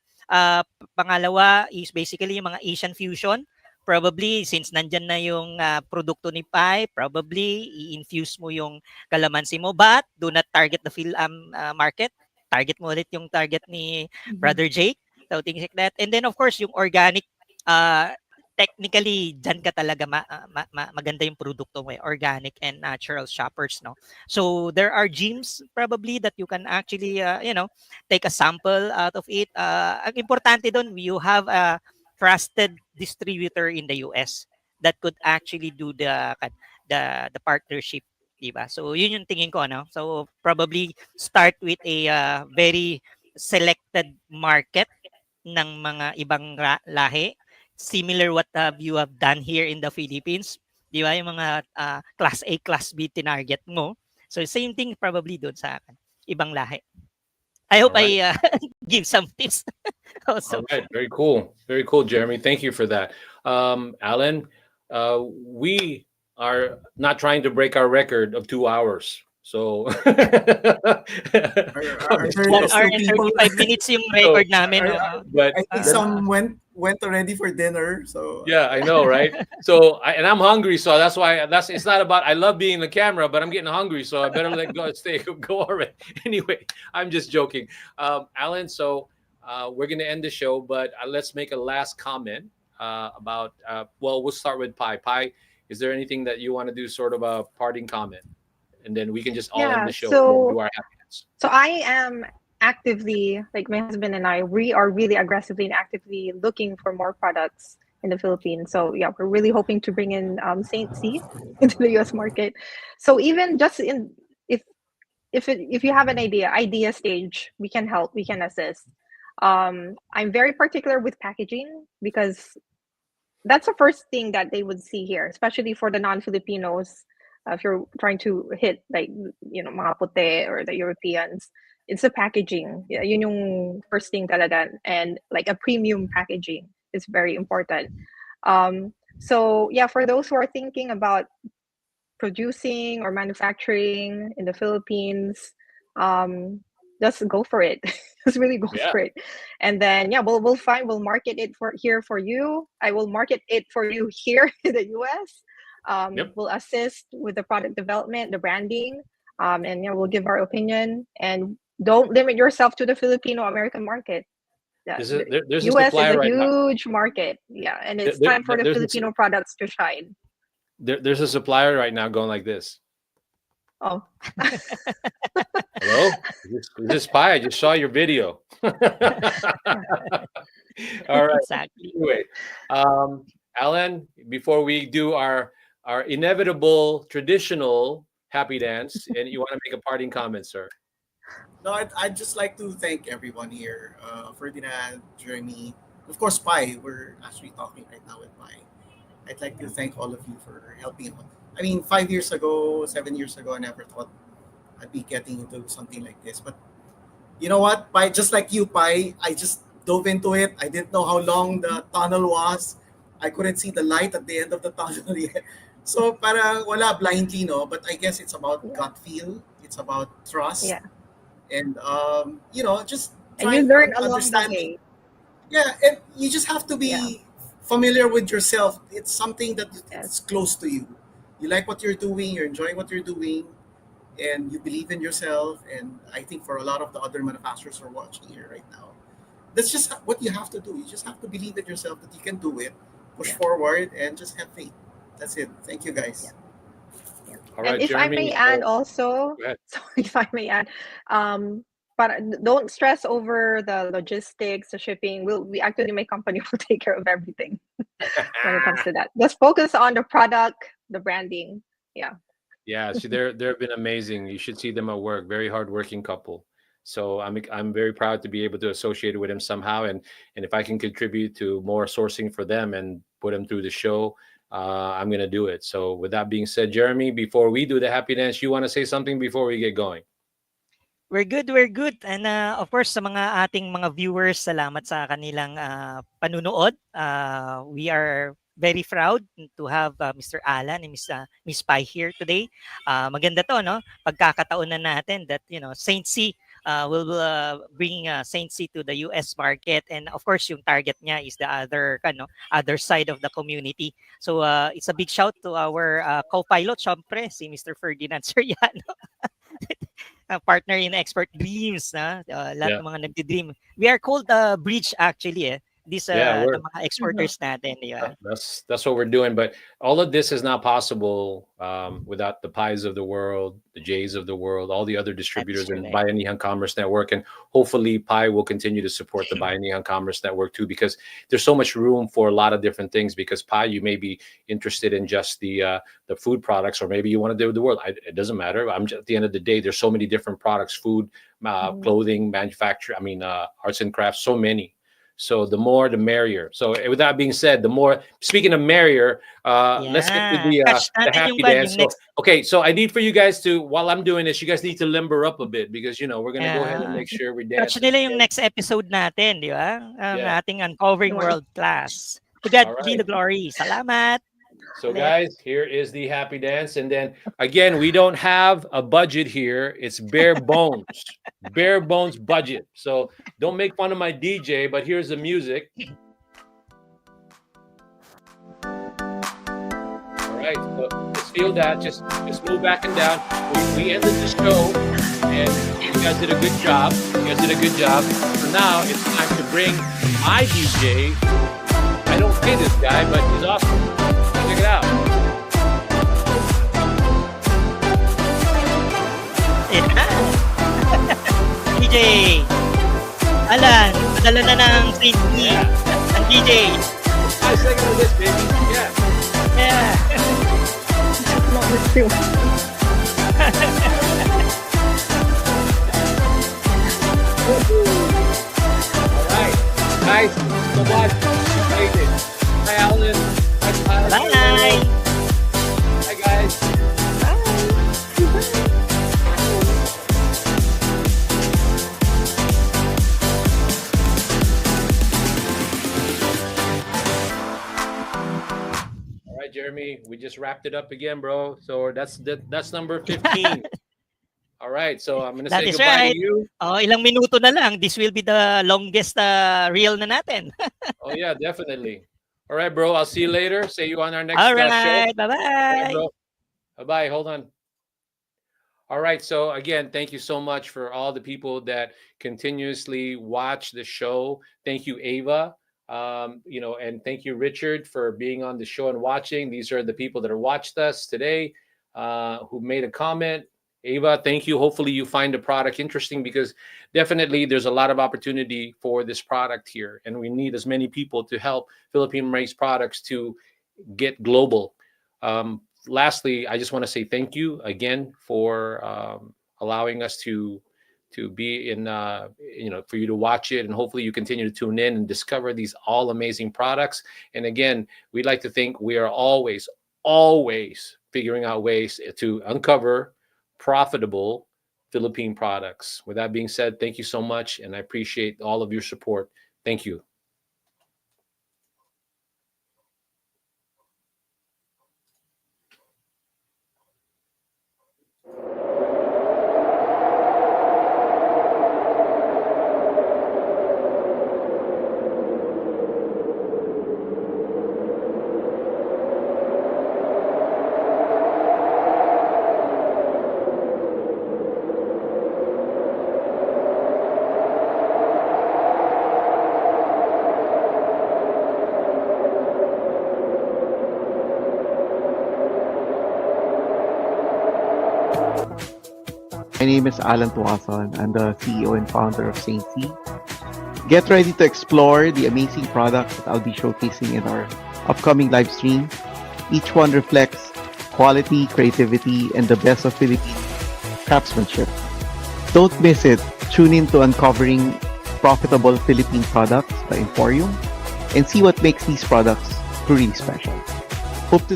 Pangalawa is basically yung mga Asian fusion. Probably, since nandyan na yung produkto ni Pai, probably i-infuse mo yung calamansi mo, but do not target the PhilAm market. Target mo ulit yung target ni Mhm. Brother Jake. So, things like that. And then, of course, yung organic, uh, technically, dyan ka talaga maganda yung produkto mo, organic and natural shoppers, no? So there are gyms probably that you can actually, take a sample out of it. Ang importante doon, you have a trusted distributor in the US that could actually do the partnership, diba? So yun yung tingin ko, no? So probably start with a very selected market ng mga ibang lahi, similar what you have done here in the Philippines. Di ba? Yung mga class A, class B tinarget mo. So same thing probably doon sa akin. Ibang lahi. I All hope right. I give some tips All also. right, very cool. Very cool, Jeremy. Thank you for that. Alan, we are not trying to break our record of 2 hours. So, Are there 1 hour still and people? 35 minutes yung so, record namin. No? but I think then, some went already for dinner. So yeah, I know, right? So, and I'm hungry, so that's why it's not about I love being in the camera, but I'm getting hungry, so I better let go stay go already. Anyway, I'm just joking, Alan. So, we're gonna end the show, but let's make a last comment about. Well, we'll start with Pi. Pi, is there anything that you want to do, sort of a parting comment, and then we can just all end Yeah, the show and then do our happy dance. so I am actively, like my husband and I, we are really aggressively and actively looking for more products in the Philippines. So yeah, we're really hoping to bring in Saint C into the US market. So even just in if if you have an idea stage, we can help, we can assist. I'm very particular with packaging because that's the first thing that they would see here, especially for the non-Filipinos. If you're trying to hit like mga puti or the Europeans, it's the packaging. Yeah, yun yung first thing talaga, and like a premium packaging is very important. So yeah, for those who are thinking about producing or manufacturing in the Philippines, just go for it. Just really go Yeah. for it. And then yeah, we'll market it for here for you. I will market it for you here in the US. Yep. We'll assist with the product development, the branding, and yeah, we'll give our opinion. And don't limit yourself to the Filipino American market. Yeah, There's a US is supplier a right now. huge market. Yeah, and it's There, time for the there's Filipino products to shine. there's a supplier right now going like this. Oh. Hello, is this Pi? I just saw your video. All right. Exactly. Anyway, Alan, before we do our inevitable traditional happy dance, and you want to make a parting comment, sir? no, I'd just like to thank everyone here, Ferdinand, Jeremy, of course, Pi. We're actually talking right now with Pi. I'd like to thank all of you for helping out. I mean, 5 years ago, 7 years ago, I never thought I'd be getting into something like this. But you know what, Pi? Just like you, Pi, I just dove into it. I didn't know how long the tunnel was. I couldn't see the light at the end of the tunnel yet. So parang wala blindly, no? But I guess it's about gut feel. It's about trust. Yeah. And, just And you trying learn to along the understanding. way. Yeah, and you just have to be Yeah. familiar with yourself. It's something that Yes. it's close to you. You like what you're doing, you're enjoying what you're doing, and you believe in yourself. And I think for a lot of the other manufacturers who are watching here right now, that's just what you have to do. You just have to believe in yourself that you can do it, push Yeah. forward, and just have faith. That's it. Thank you, guys. All right, And if I Jeremy. may add also, Go ahead. so if I may add, but don't stress over the logistics, the shipping. We actually, my company will take care of everything when it comes to that. Just focus on the product, the branding. Yeah. Yeah, see, they've been amazing. You should see them at work. Very hardworking couple. So I'm very proud to be able to associate with them somehow, and if I can contribute to more sourcing for them and put them through the show, I'm gonna do it. So with that being said, Jeremy, before we do the happy dance, you want to say something before we get going? We're good, we're good. And of course, sa mga ating mga viewers, salamat sa kanilang panunood. We are very proud to have Mr. Alan and Miss Pai here today. Maganda to, no? Pagkakataon na natin that, Saint C will bring Saint C to the US market. And of course, yung target niya is the other side of the community. So it's a big shout to our co-pilot, syempre, si Mr. Ferdinand Soriano. Partner in Expert Dreams, na lahat Yeah. ng mga nagdi-dream. We are called bridge actually This Yeah, the mga exporters natin, di ba? That's what we're doing. But all of this is not possible without the Pies of the world, the Jays of the world, all the other distributors in correct. Bayanihan Commerce Network, and hopefully Pi will continue to support the Bayanihan Commerce Network too, because there's so much room for a lot of different things. Because Pi, you may be interested in just the food products, or maybe you want to do the world. It doesn't matter. At the end of the day, there's so many different products: food, clothing, manufacture. Arts and crafts. So many. So the more, the merrier. So with that being said, the more. Speaking of merrier, let's get to Catch the natin happy yung dance. yung next. Okay, so I need for you guys to, while I'm doing this, you guys need to limber up a bit, because we're gonna go ahead and make sure we dance. Catch nila yung next episode natin, di ba? Ang Yeah. ating Uncovering Sure. World Class. To God All be right. the glory. Salamat. So guys, here is the happy dance. And then again, we don't have a budget here. It's bare bones budget. So don't make fun of my DJ, but here's the music. All right, so just feel that. Just move back and down. We ended the show, and you guys did a good job. So now it's time to bring my DJ. I don't pay this guy, but he's awesome. Check it out. DJ Alan, padala na ng sweet tea. Yeah. Ang DJ. 5 seconds of this, baby. Yeah. Yeah. Not this too. All right. Guys, so much. Amazing. Hi, Alan. Hi, Kyle. Bye. Hi, guys. All right, Jeremy, we just wrapped it up again, bro. So that's number 15. All right, so I'm gonna That say is goodbye right. to you. Oh, ilang minuto na lang. This will be the longest reel na natin. Oh yeah, definitely. All right, bro. I'll see you later. See you on our next All show. right. All right, Bye-bye. bro. Bye-bye. Hold on. All right. So again, thank you so much for all the people that continuously watch the show. Thank you, Ava. And thank you, Richard, for being on the show and watching. These are the people that have watched us today, who made a comment. Ava, thank you. Hopefully you find the product interesting, because definitely there's a lot of opportunity for this product here, and we need as many people to help Philippine-raised products to get global. Lastly, I just want to say thank you again for allowing us to be in, for you to watch it, and hopefully you continue to tune in and discover these all amazing products. And again, we'd like to think we are always figuring out ways to uncover profitable Philippine products. With that being said, thank you so much, and I appreciate all of your support. Thank you. My name is Alan Tuason. I'm the CEO and founder of Saint C. Get ready to explore the amazing products that I'll be showcasing in our upcoming live stream. Each one reflects quality, creativity, and the best of Philippine craftsmanship. Don't miss it. Tune in to uncovering profitable Philippine products by Emporium and see what makes these products truly special. Hope to